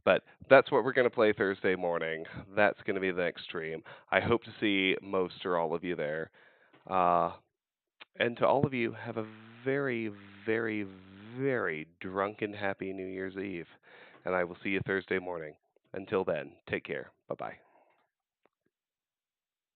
But that's what we're going to play Thursday morning. That's going to be the next stream. I hope to see most or all of you there. And to all of you, have a very, very, very drunken happy New Year's Eve. And I will see you Thursday morning. Until then, take care. Bye-bye.